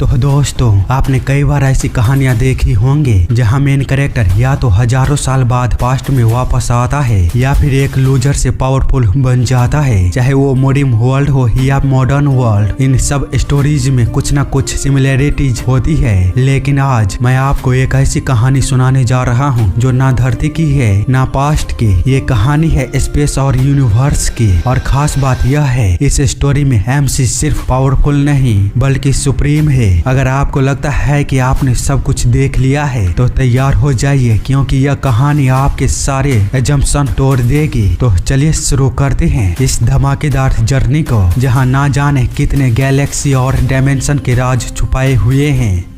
तो दोस्तों, आपने कई बार ऐसी कहानियां देखी होंगी जहां मेन कैरेक्टर या तो हजारों साल बाद पास्ट में वापस आता है या फिर एक लूजर से पावरफुल बन जाता है। चाहे वो मॉडर्न वर्ल्ड हो या मॉडर्न वर्ल्ड, इन सब स्टोरीज में कुछ न कुछ सिमिलरिटीज होती है। लेकिन आज मैं आपको एक ऐसी कहानी सुनाने जा रहा हूँ जो ना धरती की है ना पास्ट की। ये कहानी है स्पेस और यूनिवर्स की। और खास बात यह है, इस स्टोरी में MC सिर्फ पावरफुल नहीं बल्कि सुप्रीम है। अगर आपको लगता है कि आपने सब कुछ देख लिया है तो तैयार हो जाइए, क्योंकि यह कहानी आपके सारे एजम्पशन तोड़ देगी। तो चलिए शुरू करते हैं इस धमाकेदार जर्नी को, जहां ना जाने कितने गैलेक्सी और डायमेंशन के राज छुपाए हुए हैं।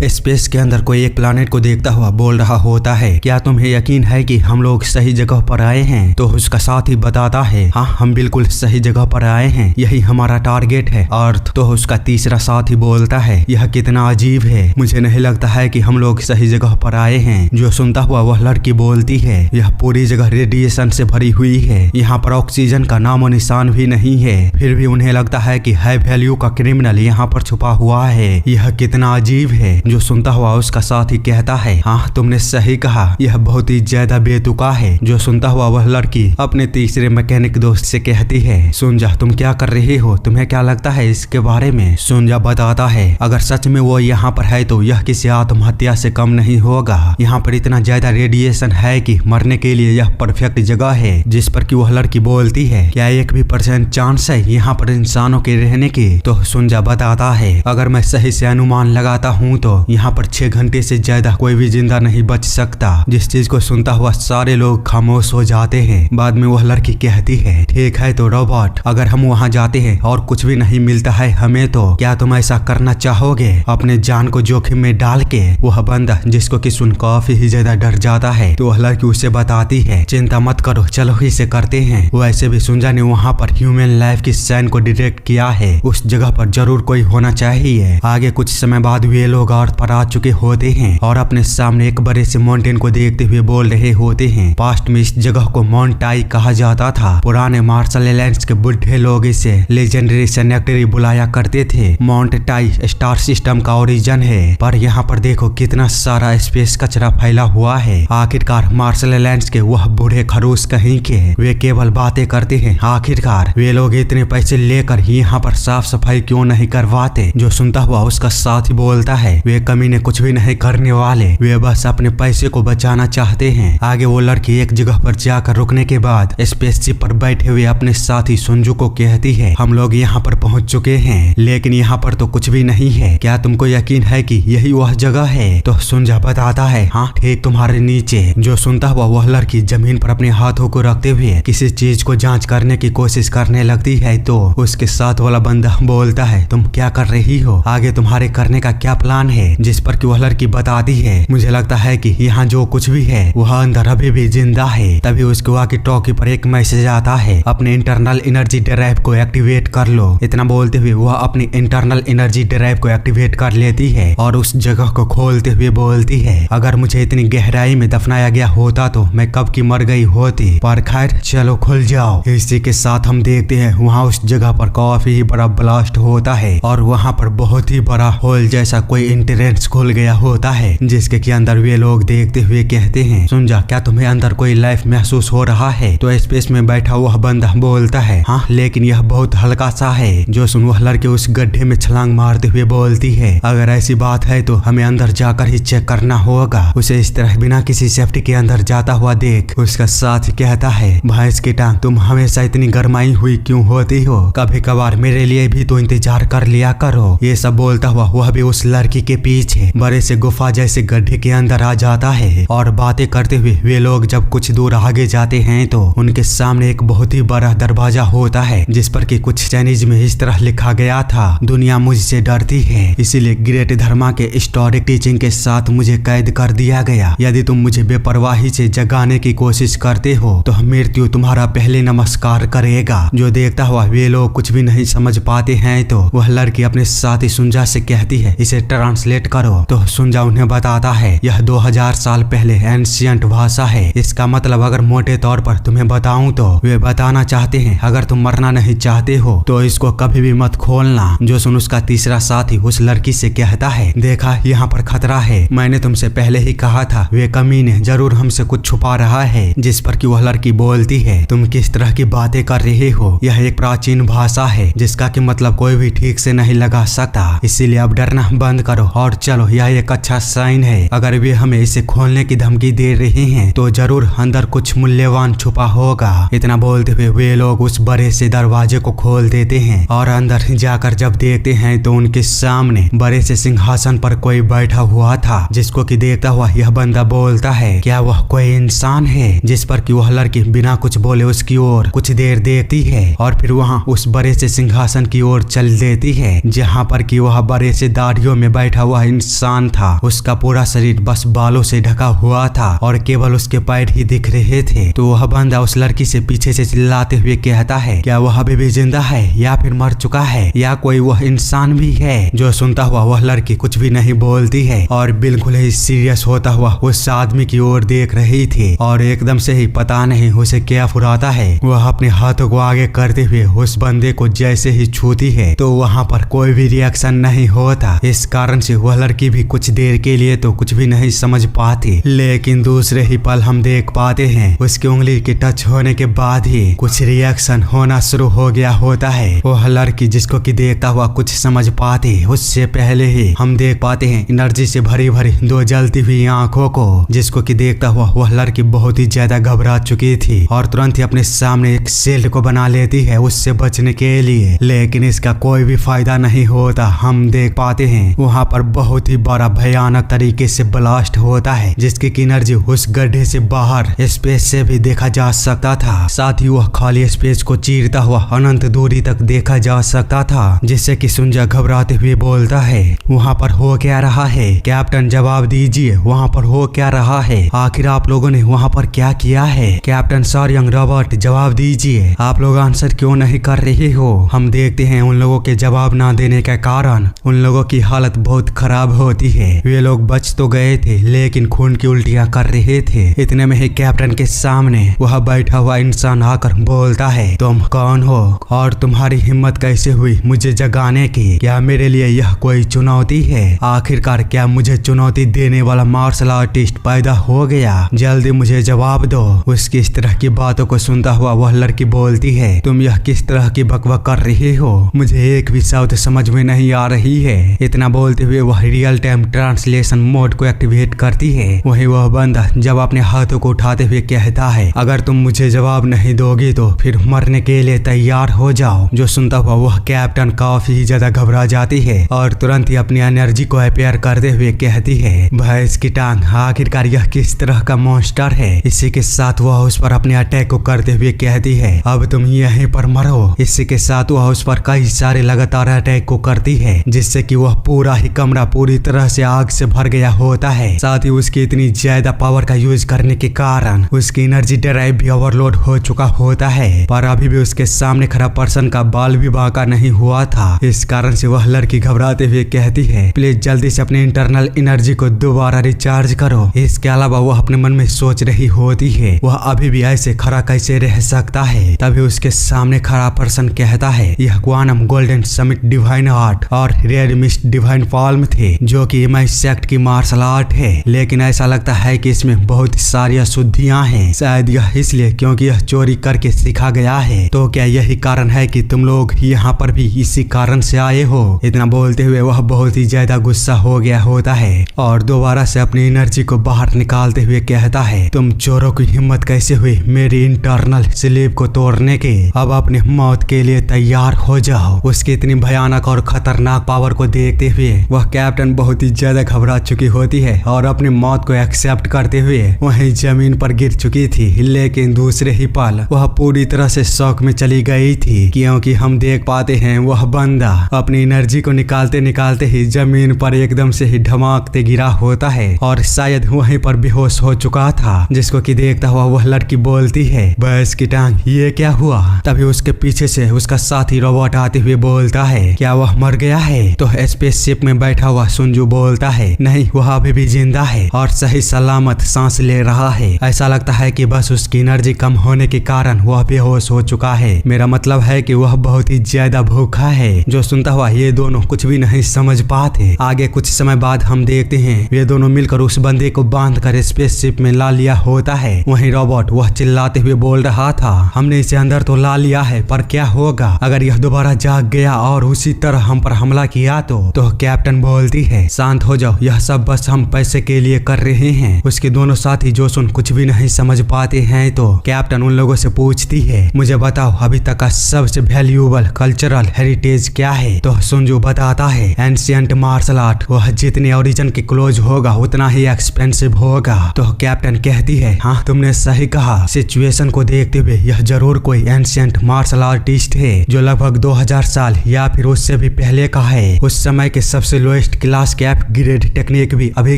स्पेस के अंदर कोई एक प्लैनेट को देखता हुआ बोल रहा होता है, क्या तुम्हें यकीन है कि हम लोग सही जगह पर आए हैं? तो उसका साथी बताता है, हाँ हम बिल्कुल सही जगह पर आए हैं, यही हमारा टारगेट है, अर्थ। तो उसका तीसरा साथी बोलता है, यह कितना अजीब है, मुझे नहीं लगता है कि हम लोग सही जगह पर आए हैं। जो सुनता हुआ वह लड़की बोलती है, यह पूरी जगह रेडिएशन से भरी हुई है, यहाँ पर ऑक्सीजन का नामो निशान भी नहीं है, फिर भी उन्हें लगता है कि हाई वैल्यू का क्रिमिनल यहाँ पर छुपा हुआ है, यह कितना अजीब है। जो सुनता हुआ उसका साथी कहता है, हाँ तुमने सही कहा, यह बहुत ही ज्यादा बेतुका है। जो सुनता हुआ वह लड़की अपने तीसरे मैकेनिक दोस्त से कहती है, सुंजा तुम क्या कर रही हो, तुम्हें क्या लगता है इसके बारे में? सुंजा बताता है, अगर सच में वो यहाँ पर है तो यह किसी आत्महत्या से कम नहीं होगा। यहाँ पर इतना ज्यादा रेडिएशन है कि मरने के लिए यह परफेक्ट जगह है। जिस पर कि वह लड़की बोलती है, क्या 1% चांस है यहाँ पर इंसानों के रहने की? तो सुंजा बताता है, अगर मैं सही से अनुमान लगाता हूँ तो यहाँ पर 6 घंटे से ज्यादा कोई भी जिंदा नहीं बच सकता। जिस चीज को सुनता हुआ सारे लोग खामोश हो जाते हैं। बाद में वह लड़की कहती है, ठीक है तो रोबोट, अगर हम वहाँ जाते हैं और कुछ भी नहीं मिलता है हमें, तो क्या तुम ऐसा करना चाहोगे, अपने जान को जोखिम में डाल के? वह बंदा जिसको कि सुन काफी ही ज्यादा डर जाता है, तो वह लड़की उसे बताती है, चिंता मत करो, चलो इसे करते हैं। वैसे भी सुंजा ने वहाँ पर ह्यूमन लाइफ की साइन को डिटेक्ट किया है, उस जगह पर जरूर कोई होना चाहिए। आगे कुछ समय बाद वे लोग अर्थ पर आ चुके होते हैं और अपने सामने एक बड़े से माउंटेन को देखते हुए बोल रहे होते हैं। पास्ट में इस जगह को माउंट टाई कहा जाता था। पुराने मार्शल आइलैंड्स के बुढ़े लोग इसे लेजेंडरी सेनेक्टरी बुलाया करते थे। माउंट टाई स्टार सिस्टम का ओरिजिन है, पर यहाँ पर देखो कितना सारा स्पेस कचरा फैला हुआ है। आखिरकार मार्शल आइलैंड्स के वह बूढ़े खरूस कहीं के वे केवल बातें करते हैं। आखिरकार वे लोग इतने पैसे लेकर यहाँ पर साफ सफाई क्यों नहीं करवाते? जो सुनता हुआ उसका साथी बोलता है, वे कमीने कुछ भी नहीं करने वाले, वे बस अपने पैसे को बचाना चाहते हैं। आगे वो लड़की एक जगह पर जाकर रुकने के बाद स्पेसशिप पर बैठे हुए अपने साथी सुंजू को कहती है, हम लोग यहाँ पर पहुँच चुके हैं, लेकिन यहाँ पर तो कुछ भी नहीं है, क्या तुमको यकीन है कि यही वह जगह है? तो सुंजा बताता है, हाँ ठीक तुम्हारे नीचे। जो सुनता हुआ वह लड़की जमीन पर अपने हाथों को रखते हुए किसी चीज को जांच करने की कोशिश करने लगती है, तो उसके साथ वाला बंदा बोलता है, तुम क्या कर रही हो, आगे तुम्हारे करने का क्या प्लान है? जिस पर कि वह लड़की बताती है, मुझे लगता है कि यहाँ जो कुछ भी है वह अंदर अभी भी जिंदा है। तभी उसके वॉकी टॉकी पर एक मैसेज आता है, अपने इंटरनल एनर्जी ड्राइव को एक्टिवेट कर लो। इतना बोलते हुए वह अपनी इंटरनल एनर्जी ड्राइव को एक्टिवेट कर लेती है और उस जगह को खोलते हुए बोलती है, अगर मुझे इतनी गहराई में दफनाया गया होता तो मैं कब की मर गई होती, पर खैर चलो खुल जाओ। इसी के साथ हम देखते हैं वहाँ उस जगह पर काफी बड़ा ब्लास्ट होता है और वहाँ पर बहुत ही बड़ा होल जैसा कोई एंट्रेंस खुल गया होता है, जिसके के अंदर वे लोग देखते हुए कहते हैं, सुंजा क्या तुम्हें अंदर कोई लाइफ महसूस हो रहा है? तो स्पेस में बैठा वह बंदा बोलता है, हाँ लेकिन यह बहुत हल्का सा है। जो सुन वह लड़के उस गड्ढे में छलांग मारते हुए बोलती है, अगर ऐसी बात है तो हमें अंदर जाकर ही चेक करना होगा। उसे इस तरह बिना किसी सेफ्टी के अंदर जाता हुआ देख उसका साथ कहता है, भैंस की टांग, तुम हमेशा इतनी गरमाई हुई क्यों होती हो, कभी कभार मेरे लिए भी तो इंतजार कर लिया करो। ये सब बोलता हुआ वह भी उस लड़की के पीछे बड़े से गुफा जैसे गड्ढे के अंदर आ जाता है और बातें करते हुए वे लोग जब कुछ दूर आगे जाते हैं तो उनके सामने एक बहुत ही बड़ा दरवाजा होता है, जिस पर कि कुछ चाइनीज में इस तरह लिखा गया था, दुनिया मुझसे डरती है, इसीलिए ग्रेट धर्मा के हिस्टोरिक टीचिंग के साथ मुझे कैद कर दिया गया। यदि तुम मुझे बेपरवाही से जगाने की कोशिश करते हो तो मृत्यु तुम्हारा पहले नमस्कार करेगा। जो देखता हुआ वे लोग कुछ भी नहीं समझ पाते हैं, तो वह लड़की अपने साथी सुंजा से कहती है, इसे ट्रांसलेट ट्रांसलेट करो। तो सुंजा उन्हें बताता है यह 2000 साल पहले एंशियंट भाषा है। इसका मतलब अगर मोटे तौर पर तुम्हें बताऊं तो वे बताना चाहते हैं अगर तुम मरना नहीं चाहते हो तो इसको कभी भी मत खोलना। जोसन उसका तीसरा साथी उस लड़की से कहता है देखा यहाँ पर खतरा है, मैंने तुमसे पहले ही कहा था वे कमीने जरूर हमसे कुछ छुपा रहा है। जिस पर कि वह लड़की बोलती है तुम किस तरह की बातें कर रहे हो, यह एक प्राचीन भाषा है जिसका कि मतलब कोई भी ठीक से नहीं लगा सकता, इसीलिए अब डरना बंद करो और चलो। यह एक अच्छा साइन है, अगर वे हमें इसे खोलने की धमकी दे रहे हैं तो जरूर अंदर कुछ मूल्यवान छुपा होगा। इतना बोलते हुए वे लोग उस बड़े से दरवाजे को खोल देते हैं और अंदर जाकर जब देखते हैं तो उनके सामने बड़े से सिंहासन पर कोई बैठा हुआ था, जिसको कि देखता हुआ यह बंदा बोलता है क्या वह कोई इंसान है। जिस पर कि वह लड़की बिना कुछ बोले उसकी ओर कुछ देर देखती है और फिर वहां उस बड़े से सिंहासन की ओर चल देती है, जहां पर कि वह बड़े से दाढ़ियों में बैठा हुआ इंसान था। उसका पूरा शरीर बस बालों से ढका हुआ था और केवल उसके पैर ही दिख रहे थे। तो वह बंदा उस लड़की से पीछे से चिल्लाते हुए कहता है क्या वह अभी भी जिंदा है या फिर मर चुका है या कोई वह इंसान भी है। जो सुनता हुआ वह लड़की कुछ भी नहीं बोलती है और बिल्कुल ही सीरियस होता हुआ उस आदमी की ओर देख रही थी और एकदम से ही पता नहीं उसे क्या फुराता है, वह अपने हाथों को आगे करते हुए उस बंदे को जैसे ही छूती है तो वहां पर कोई भी रिएक्शन नहीं होता। इस कारण से वह लड़की भी कुछ देर के लिए तो कुछ भी नहीं समझ पाती, लेकिन दूसरे ही पल हम देख पाते हैं उसकी उंगली के टच होने के बाद ही कुछ रिएक्शन होना शुरू हो गया होता है। वह लड़की जिसको कि देखता हुआ कुछ समझ पाती उससे पहले ही हम देख पाते हैं एनर्जी से भरी भरी दो जलती हुई आंखों को, जिसको कि देखता हुआ वह लड़की बहुत ही ज्यादा घबरा चुकी थी और तुरंत ही अपने सामने एक शील्ड को बना लेती है उससे बचने के लिए, लेकिन इसका कोई भी फायदा नहीं होता। हम देख पाते हैं वहां पर बहुत ही बड़ा भयानक तरीके से ब्लास्ट होता है, जिसकी एनर्जी उस गड्ढे से बाहर स्पेस से भी देखा जा सकता था। साथ ही वह खाली स्पेस को चीरता हुआ अनंत दूरी तक देखा जा सकता था, जिससे कि सुंजा घबराते हुए बोलता है वहां पर हो क्या रहा है, कैप्टन जवाब दीजिए वहां पर हो क्या रहा है, आखिर आप लोगों ने वहां पर क्या किया है। कैप्टन सर यंग रॉबर्ट जवाब दीजिए, आप लोग आंसर क्यों नहीं कर रहे हो। हम देखते हैं उन लोगों के जवाब ना देने के कारण उन लोगों की हालत बहुत खराब होती है। वे लोग बच तो गए थे लेकिन खून की उल्टियां कर रहे थे। इतने में ही कैप्टन के सामने वह बैठा हुआ इंसान आकर बोलता है तुम कौन हो और तुम्हारी हिम्मत कैसे हुई मुझे जगाने की, क्या मेरे लिए यह कोई चुनौती है। आखिरकार क्या मुझे चुनौती देने वाला मार्शल आर्टिस्ट पैदा हो गया, जल्दी मुझे जवाब दो। उसकी इस तरह की बातों को सुनता हुआ वह लड़की बोलती है तुम यह किस तरह की बकबक कर रहे हो, मुझे एक भी शब्द समझ में नहीं आ रही है। इतना बोलते हुए वह रियल टाइम ट्रांसलेशन मोड को एक्टिवेट करती है। वही वह बंदा जब अपने हाथों को उठाते हुए कहता है अगर तुम मुझे जवाब नहीं दोगे तो फिर मरने के लिए तैयार हो जाओ। जो सुनता हुआ वह कैप्टन काफी ज्यादा घबरा जाती है और तुरंत ही अपनी एनर्जी को अपेयर करते हुए कहती है भैंस की टांग, आखिरकार यह किस तरह का मॉन्स्टर है। इसी के साथ वह उस पर अपने अटैक को करते हुए कहती है अब तुम यहीं पर मरो। इसी के साथ वह उस पर कई सारे लगातार अटैक को करती है, जिससे कि वह पूरा ही कमरा पूरी तरह से आग से भर गया होता है। साथ ही उसकी इतनी ज्यादा पावर का यूज करने के कारण उसकी एनर्जी ड्राइव भी ओवरलोड हो चुका होता है, पर अभी भी उसके सामने खड़ा पर्सन का बाल भी बांका नहीं हुआ था। इस कारण से वह लड़की घबराते हुए कहती है प्लीज जल्दी से अपने इंटरनल एनर्जी को दोबारा रिचार्ज करो। इसके अलावा वह अपने मन में सोच रही होती है वह अभी भी ऐसे खड़ा कैसे रह सकता है। तभी उसके सामने खड़ा पर्सन कहता है यह क्वानम गोल्डन समिट डिवाइन आर्ट और रेड मिस्ट डिवाइन फॉर्म थे, जो कि एमआई सेक्ट की मार्शल आर्ट है, लेकिन ऐसा लगता है कि इसमें बहुत सारी अशुद्धियां हैं। शायद यह इसलिए क्योंकि यह चोरी करके सीखा गया है। तो क्या यही कारण है कि तुम लोग यहाँ पर भी इसी कारण से आए हो। इतना बोलते हुए वह बहुत ही ज्यादा गुस्सा हो गया होता है और दोबारा से अपनी एनर्जी को बाहर निकालते हुए कहता है तुम चोरों की हिम्मत कैसे हुई मेरी इंटरनल स्लीप को तोड़ने की, अब अपने मौत के लिए तैयार हो जाओ। उसकी इतनी भयानक और खतरनाक पावर को देखते हुए वह कैप्टन बहुत ही ज्यादा घबरा चुकी होती है और अपनी मौत को एक्सेप्ट करते हुए वहीं जमीन पर गिर चुकी थी, लेकिन दूसरे ही पल वह पूरी तरह से शौक में चली गई थी, क्योंकि हम देख पाते हैं वह बंदा अपनी एनर्जी को निकालते निकालते ही जमीन पर एकदम से ही धमाकते गिरा होता है और शायद वहीं पर बेहोश हो चुका था। जिसको कि देखता हुआ वह लड़की बोलती है भैंस की टांग ये क्या हुआ। तभी उसके पीछे से उसका साथी रोबोट आते हुए बोलता है क्या वह मर गया है। तो स्पेसशिप में बैठे बैठा हुआ सुंजू बोलता है, नहीं वह अभी भी जिंदा है और सही सलामत सांस ले रहा है। ऐसा लगता है कि बस उसकी एनर्जी कम होने के कारण वह बेहोश हो चुका है। मेरा मतलब है कि वह बहुत ही ज्यादा भूखा है। जो सुनता हुआ ये दोनों कुछ भी नहीं समझ पाते। आगे कुछ समय बाद हम देखते हैं वे दोनों मिलकर उस बंदे को बांध कर स्पेसशिप में ला लिया होता है। वहीं रॉबर्ट वह चिल्लाते हुए बोल रहा था, हमने इसे अंदर तो ला लिया है पर क्या होगा अगर यह दोबारा जाग गया और उसी तरह हम पर हमला किया तो कैप्टन बोलती है, शांत हो जाओ, यह सब बस हम पैसे के लिए कर रहे हैं। उसके दोनों साथी जो सुन कुछ भी नहीं समझ पाते हैं तो कैप्टन उन लोगों से पूछती है, मुझे बताओ अभी तक का सबसे वैल्यूएबल कल्चरल हेरिटेज क्या है। तो सुंजू बताता है, एंशिएंट मार्शल आर्ट। वह जितने ओरिजिन के क्लोज होगा उतना ही एक्सपेंसिव होगा। तो कैप्टन कहती है, हाँ तुमने सही कहा। सिचुएशन को देखते हुए यह जरूर कोई एंशिएंट मार्शल आर्टिस्ट है जो लगभग 2000 साल या फिर उससे भी पहले का है। उस समय के सबसे लोएस्ट क्लास के अपग्रेड टेक्निक भी अभी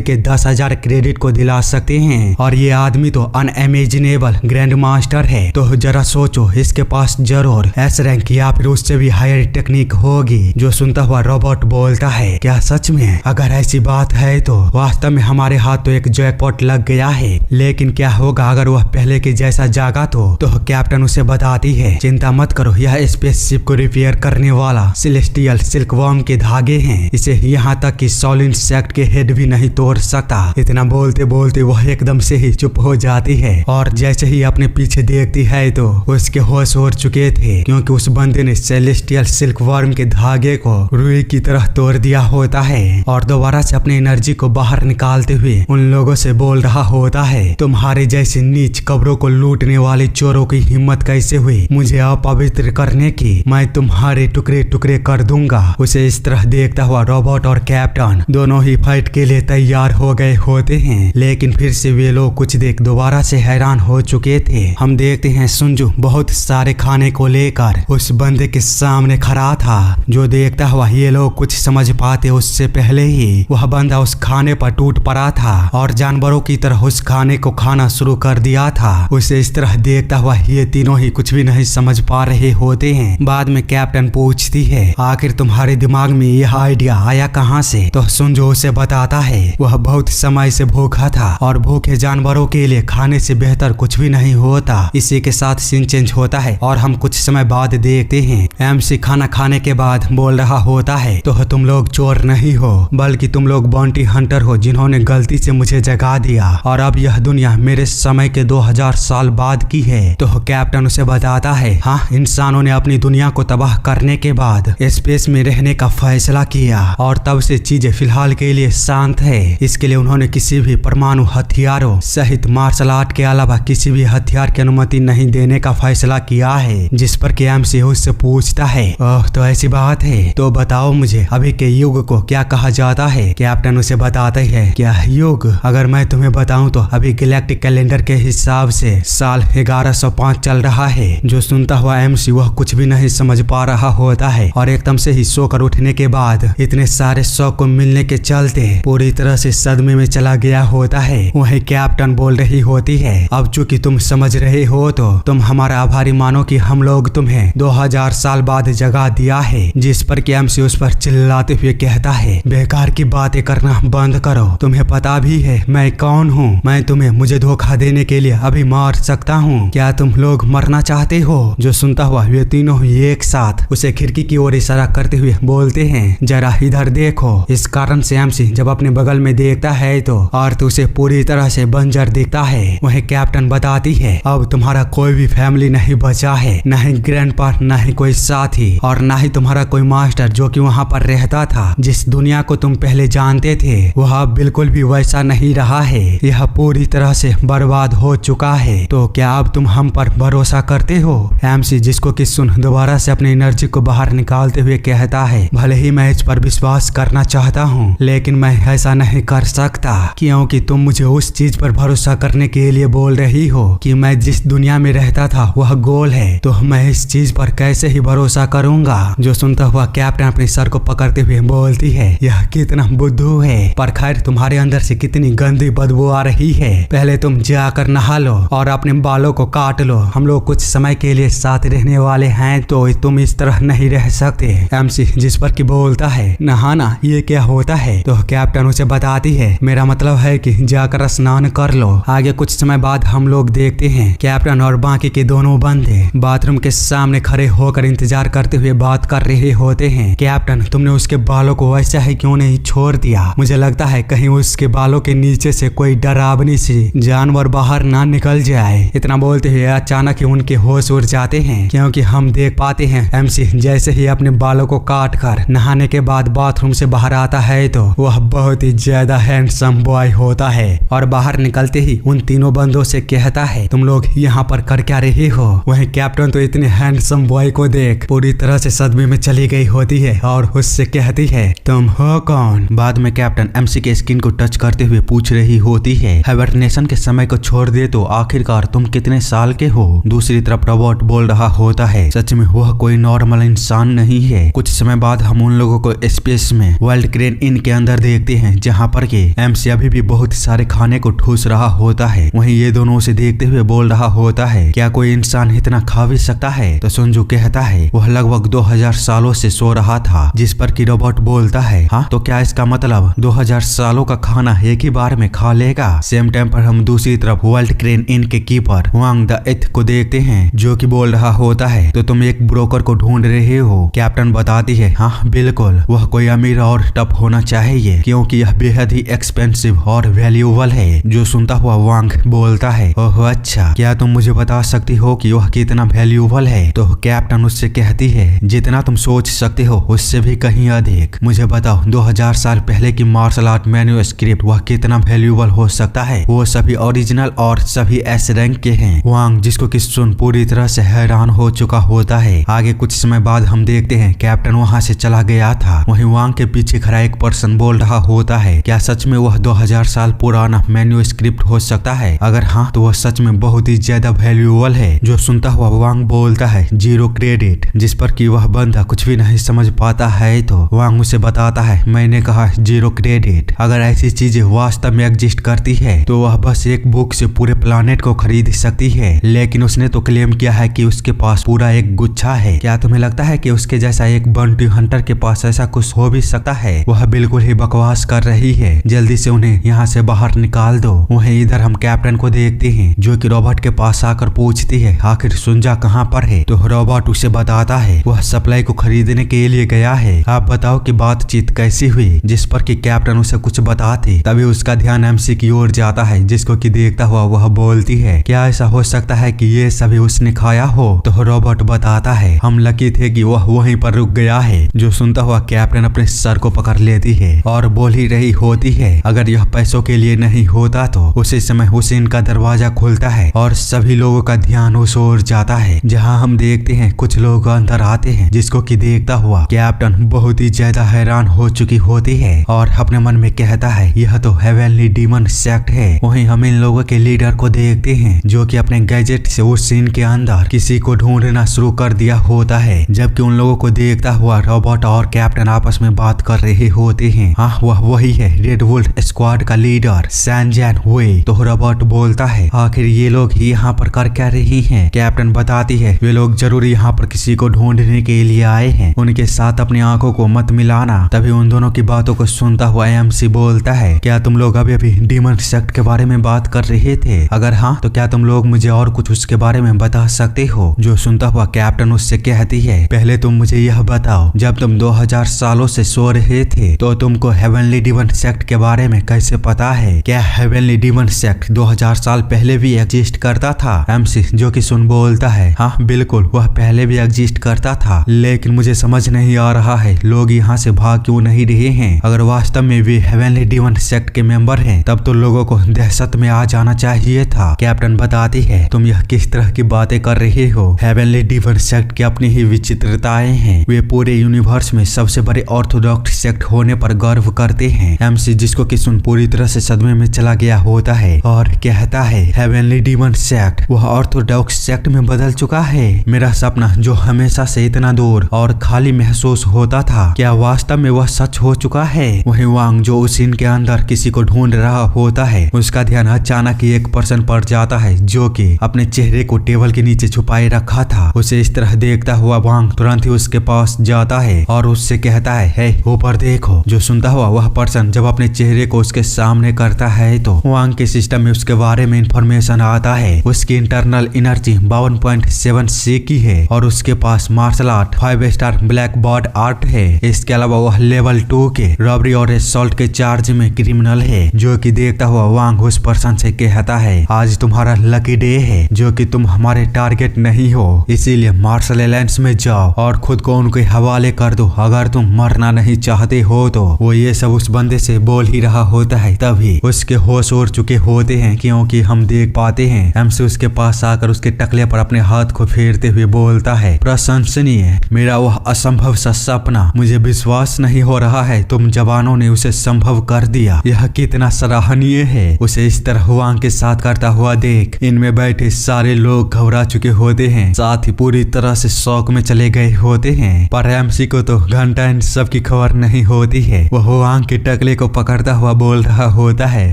के 10,000 क्रेडिट को दिला सकते हैं और ये आदमी तो अनइमेजिनेबल ग्रैंड मास्टर है। तो जरा सोचो इसके पास जरूर एस रैंक या फिर उससे भी हायर टेक्निक होगी। जो सुनता हुआ रॉबर्ट बोलता है, क्या सच में? अगर ऐसी बात है तो वास्तव में हमारे हाथ तो एक जैकपॉट लग गया है। लेकिन क्या होगा अगर वह पहले के जैसा जागा तो कैप्टन उसे बताती है, चिंता मत करो, यह स्पेसशिप को रिपेयर करने वाला सेलेस्टियल सिल्कवॉर्म के धागे हैं। इसे यहाँ तक कि सॉल इंसेक्ट के हेड भी नहीं तोड़ सकता। इतना बोलते बोलते वह एकदम से ही चुप हो जाती है और जैसे ही अपने पीछे देखती है तो उसके होश उड़ चुके थे, क्योंकि उस बंदे ने सेलेस्टियल सिल्कवॉर्म के धागे को रुई की तरह तोड़ दिया होता है और दोबारा से अपनी एनर्जी को बाहर निकालते हुए उन लोगों से बोल रहा होता है, तुम्हारे जैसे नीच कब्रों को लूटने वाले चोरों की हिम्मत कैसे हुई मुझे अपवित्र करने की? मैं तुम्हारे टुकड़े टुकड़े कर दूंगा। उसे इस तरह देखता हुआ रॉबर्ट और कैप्टन दोनों ही फाइट के लिए तैयार हो गए होते हैं। लेकिन फिर से वे लोग कुछ देख दोबारा से हैरान हो चुके थे। हम देखते हैं सुंजू बहुत सारे खाने को लेकर उस बंदे के सामने खड़ा था। जो देखता हुआ ये लोग कुछ समझ पाते उससे पहले ही वह बंदा उस खाने पर टूट पड़ा था और जानवरों की तरह उस खाने को खाना शुरू कर दिया था। उसे इस तरह देखता हुआ ये तीनों ही कुछ भी नहीं समझ पा रहे होते हैं। बाद में कैप्टन पूछती है, आखिर तुम्हारे दिमाग में यह आइडिया आया कहाँ से? तो सुंजू उसे बताता है, वह बहुत समय से भूखा था और भूखे जानवरों के लिए खाने से बेहतर कुछ भी नहीं होता। इसी के साथ सीन चेंज होता है और हम कुछ समय बाद देखते हैं एमसी खाना खाने के बाद बोल रहा होता है, तो तुम लोग चोर नहीं हो बल्कि तुम लोग बाउंटी हंटर हो जिन्होंने गलती से मुझे जगा दिया और अब यह दुनिया मेरे समय के 2000 साल बाद की है। तो कैप्टन उसे बताता है, हाँ इंसानों ने अपनी दुनिया को तबाह करने के बाद स्पेस में रहने का फैसला किया और तब से चीजें फिलहाल के लिए शांत है। इसके लिए उन्होंने किसी भी परमाणु हथियारों सहित मार्शल आर्ट के अलावा किसी भी हथियार की अनुमति नहीं देने का फैसला किया है। जिस पर के उससे पूछता है, ओह तो ऐसी बात है, तो बताओ मुझे अभी के युग को क्या कहा जाता है? कैप्टन उसे बताते हैं, क्या युग? अगर मैं तुम्हें बताऊं तो अभी गैलेक्टिक कैलेंडर के हिसाब से साल 1105 चल रहा है। जो सुनता हुआ एमसी वह कुछ भी नहीं समझ पा रहा होता है और एकदम से ही सोकर उठने के बाद इतने सारे शौक को मिलने के चलते पूरी तरह से सदमे में चला गया होता है। वही कैप्टन बोल रही होती है, अब चूंकि तुम समझ रहे हो तो तुम हमारा आभारी मानो कि हम लोग तुम्हें 2000 साल बाद जगा दिया है। जिस पर कि एमसी उस पर चिल्लाते हुए कहता है, बेकार की बातें करना बंद करो, तुम्हें पता भी है मैं कौन हूँ। मैं तुम्हें मुझे धोखा देने के लिए अभी मार सकता हूँ। क्या तुम लोग मरना चाहते हो? जो सुनता हुआ वे तीनों ही एक साथ उसे खिड़की की ओर इशारा करते हुए बोलते हैं, जरा इधर देखो। इस कारण से एमसी जब अपने बगल में देखता है तो अर्थ उसे पूरी तरह से बंजर दिखता है। वही कैप्टन बताती है, अब तुम्हारा कोई भी फैमिली नहीं बचा है, न ही ग्रैंडपा, न ही कोई साथी और न ही तुम्हारा कोई मास्टर जो कि वहाँ पर रहता था। जिस दुनिया को तुम पहले जानते थे वह अब बिल्कुल भी वैसा नहीं रहा है। यह पूरी तरह से बर्बाद हो चुका है। तो क्या अब तुम हम पर भरोसा करते हो? एमसी जिसको कि सुन दोबारा से अपनी एनर्जी को बाहर निकालते हुए कहता है, भले ही मैं इस पर विश्वास करना चाहता हूँ लेकिन मैं ऐसा नहीं कर सकता, क्योंकि तुम मुझे उस चीज पर भरोसा करने के लिए बोल रही हो कि मैं जिस दुनिया में रहता था वह गोल है। तो मैं इस चीज पर कैसे ही भरोसा करूंगा? जो सुनता हुआ कैप्टन अपने सर को पकड़ते हुए बोलती है, यह कितना बुद्धू है, पर खैर तुम्हारे अंदर से कितनी गंदी बदबू आ रही है। पहले तुम जाकर नहा लो और अपने बालों को काट लो। हम लोग कुछ समय के लिए साथ रहने वाले हैं तो तुम इस तरह नहीं रह सकते। एमसी जिस पर कि बोलता है, नहाना सुना ये क्या होता है। तो कैप्टन उसे बताती है मेरा मतलब है कि जाकर स्नान कर लो। आगे कुछ समय बाद हम लोग देखते हैं कैप्टन और बाकी के दोनों बंदे बाथरूम के सामने खड़े होकर इंतजार करते हुए बात कर रहे होते हैं। कैप्टन तुमने उसके बालों को वैसा ही क्यों नहीं छोड़ दिया? मुझे लगता है कहीं उसके बालों के नीचे से कोई डरावनी सी जानवर बाहर ना निकल जाए। इतना बोलते हुए अचानक ही उनके होश उड़ जाते हैं क्योंकि हम देख पाते हैं एमसी जैसे ही अपने बालों को काट कर नहाने के बाद बाथरूम से बाहर आता है तो वह बहुत ही ज्यादा हैंडसम बॉय होता है और बाहर निकलते ही उन तीनों बंदों से कहता है तुम लोग यहाँ पर कर क्या रहे हो? वहीं कैप्टन तो इतने हैंडसम बॉय को देख पूरी तरह से सदमे में चली गई होती है और उससे कहती है तुम हो कौन? बाद में कैप्टन एमसी के स्किन को टच करते हुए पूछ रही होती है हाइबरनेशन के समय को छोड़ दे तो आखिरकार तुम कितने साल के हो? दूसरी तरफ रोबोट बोल रहा होता है सच में वह कोई नॉर्मल इंसान नहीं है। कुछ समय बाद हम उन लोगों को स्पेस में वर्ल्ड क्रेन इन के अंदर देखते हैं जहाँ पर के एमसी अभी भी बहुत सारे खाने को ठूस रहा होता है। वहीं ये दोनों उसे देखते हुए बोल रहा होता है क्या कोई इंसान इतना खा भी सकता है? तो सुंजू कहता है वह लगभग 2000 सालों से सो रहा था। जिस पर कि रोबोट बोलता है हाँ तो क्या इसका मतलब 2000 सालों का खाना एक ही बार में खा लेगा? सेम टाइम पर हम दूसरी तरफ वर्ल्ड क्रेन इन के कीपर वांग द एथ को देखते हैं जो कि बोल रहा होता है तो तुम एक ब्रोकर को ढूंढ रहे हो? कैप्टन बताती है हाँ बिल्कुल वह कोई अमीर और टफ होना चाहिए क्योंकि यह बेहद ही एक्सपेंसिव और वैल्यूएबल है। जो सुनता हुआ वांग बोलता है ओह अच्छा क्या तुम मुझे बता सकती हो कि वह कितना वैल्यूएबल है? तो कैप्टन उससे कहती है जितना तुम सोच सकते हो उससे भी कहीं अधिक। मुझे बताओ 2000 साल पहले की मार्शल आर्ट मैन्युस्क्रिप्ट वह कितना वैल्यूएबल हो सकता है? वो सभी ओरिजिनल और सभी एस रैंक के हैं। वांग जिसको कि सुन पूरी तरह से हैरान हो चुका होता है। आगे कुछ समय बाद हम देखते हैं कैप्टन वहां से चला गया था। वहीं वांग के पीछे खड़ा एक पर्सन बोल रहा होता है क्या सच में वह 2000 साल पुराना मैन्युस्क्रिप्ट हो सकता है? अगर हाँ तो वह सच में बहुत ही ज्यादा वैल्यूएबल है। जो सुनता हुआ वांग बोलता है 0 क्रेडिट। जिस पर कि वह बंदा कुछ भी नहीं समझ पाता है तो वांग उसे बताता है मैंने कहा 0 क्रेडिट। अगर ऐसी चीजें वास्तव में एग्जिस्ट करती है तो वह बस एक बुक से पूरे प्लानेट को खरीद सकती है। लेकिन उसने तो क्लेम किया है कि उसके पास पूरा एक गुच्छा है। क्या तुम्हें लगता है कि उसके जैसा एक बंटी हंटर के पास ऐसा कुछ हो भी सकता है? वह बिल्कुल ही बकवास कर रही है। जल्दी से उन्हें यहाँ से बाहर निकाल दो। वहीं इधर हम कैप्टन को देखते हैं जो कि रॉबर्ट के पास आकर पूछती है आखिर सुंजा कहाँ पर है? तो रॉबर्ट उसे बताता है वह सप्लाई को खरीदने के लिए गया है। आप बताओ कि बातचीत कैसी हुई? जिस पर कि कैप्टन उसे कुछ बताते तभी उसका ध्यान एमसी की ओर जाता है जिसको कि देखता हुआ वह बोलती है क्या ऐसा हो सकता है कि ये सभी उसने खाया हो? तो रॉबर्ट बताता है हम लकी थे कि वह वहीं पर रुक गया है। जो सुनता हुआ कैप्टन अपने सर को पकड़ लेती है और बोल ही रही होती है अगर यह पैसों के लिए नहीं होता तो उसी समय हुसैन का दरवाजा खुलता है और सभी लोगों का ध्यान उस ओर जाता है जहां हम देखते हैं कुछ लोग अंदर आते हैं जिसको कि देखता हुआ कैप्टन बहुत ही ज्यादा हैरान हो चुकी होती है और अपने मन में कहता है यह तो हेवनली डीमन सेक्ट है। वहीं हम इन लोगों के लीडर को देखते हैं जो कि अपने गैजेट से उस सीन के अंदर किसी को ढूंढना शुरू कर दिया होता है। जबकि उन लोगों को देखता हुआ रॉबर्ट और कैप्टन आपस में बात कर रहे होते हैं। हाँ वह वही है रेड वुल्फ स्क्वाड का लीडर सैनजैन हुए। तो रॉबर्ट बोलता है आखिर ये लोग यहाँ पर कर क्या रही हैं? कैप्टन बताती है वे लोग जरूर यहाँ पर किसी को ढूंढने के लिए आए हैं। उनके साथ अपनी आंखों को मत मिलाना। तभी उन दोनों की बातों को सुनता हुआ एमसी बोलता है क्या तुम लोग अभी अभी डीमन सेक्ट के बारे में बात कर रहे थे? अगर हाँ तो क्या तुम लोग मुझे और कुछ उसके बारे में बता सकते हो? जो सुनता हुआ कैप्टन उससे कहती है पहले तुम मुझे यह बताओ जब तुम 2000 सालों से सो रहे थे तो तुमको हेवनली डीमन सेक्ट के बारे में कैसे पता है? क्या हेवनली डीमन सेक्ट 2000 साल पहले भी एग्जिस्ट करता था? एमसी जो कि सुन बोलता है हाँ बिल्कुल वह पहले भी एग्जिस्ट करता था लेकिन मुझे समझ नहीं आ रहा है लोग यहाँ से भाग क्यों नहीं रहे हैं। अगर वास्तव में वे हेवनली डीमन सेक्ट के मेंबर हैं तब तो लोगों को दहशत में आ जाना चाहिए था। कैप्टन बताती है तुम यह किस तरह की बातें कर रहे हो? हेवनली डीमन सेक्ट की अपनी ही विचित्रताएं हैं। वे पूरे यूनिवर्स में सबसे बड़े ऑर्थोडॉक्स सेक्ट होने पर गर्व करते हैं। एमसी जिसको कि सुन पूरी तरह से सदमे में चला गया होता है और कहता है हेवनली डीमन सेक्ट वह ऑर्थोडॉक्स सेक्ट में बदल चुका है। मेरा सपना जो हमेशा से इतना दूर और खाली महसूस होता था क्या वास्तव में वह सच हो चुका है? वहीं वांग जो उस सीन के अंदर किसी को ढूंढ रहा होता है उसका ध्यान अचानक ही एक पर्सन पर जाता है जो कि अपने चेहरे को टेबल के नीचे छुपाए रखा था। उसे इस तरह देखता हुआ वांग तुरंत ही उसके पास जाता है और उससे कहता है हे ऊपर देखो। जो सुनता हुआ वह पर्सन जब अपने चेहरे को उसके सामने करता है तो वांग के सिस्टम में उसके बारे में इंफॉर्मेशन आता है। उसकी इंटरनल एनर्जी 52.7 C की है और उसके पास मार्शल आर्ट 5 स्टार ब्लैक बॉर्ड आर्ट है। इसके अलावा वह लेवल 2 के रॉबरी और असॉल्ट के चार्ज में क्रिमिनल है। जो कि देखता हुआ वांग उस पर्सन से कहता है, आज तुम्हारा लकी डे है, जो कि तुम हमारे टारगेट नहीं हो, इसीलिए मार्शल अलायंस में जाओ और खुद को उनके हवाले कर दो। अगर तुम मरना नहीं चाहते हो तो वो ये सब उस बंदे से बोल ही रहा होता है। तभी उसके होश उड़ चुके होते हैं, क्योंकि हम देख पाते हैं एमसी उसके पास आकर उसके टकले पर अपने हाथ को फेरते हुए बोलता है, प्रशंसनीय, मेरा वह असंभव सा सपना, मुझे विश्वास नहीं हो रहा है तुम जवानों ने उसे संभव कर दिया। यह कितना सराहनीय है। उसे इस तरह वांग के साथ करता हुआ देख इनमें बैठे सारे लोग घबरा चुके होते हैं, साथ ही पूरी तरह से शौक में चले गए होते हैं। पर एमसी को तो घंटा इन सब की खबर नहीं होती है। वह वांग के टकले को पकड़ता हुआ बोल रहा होता है,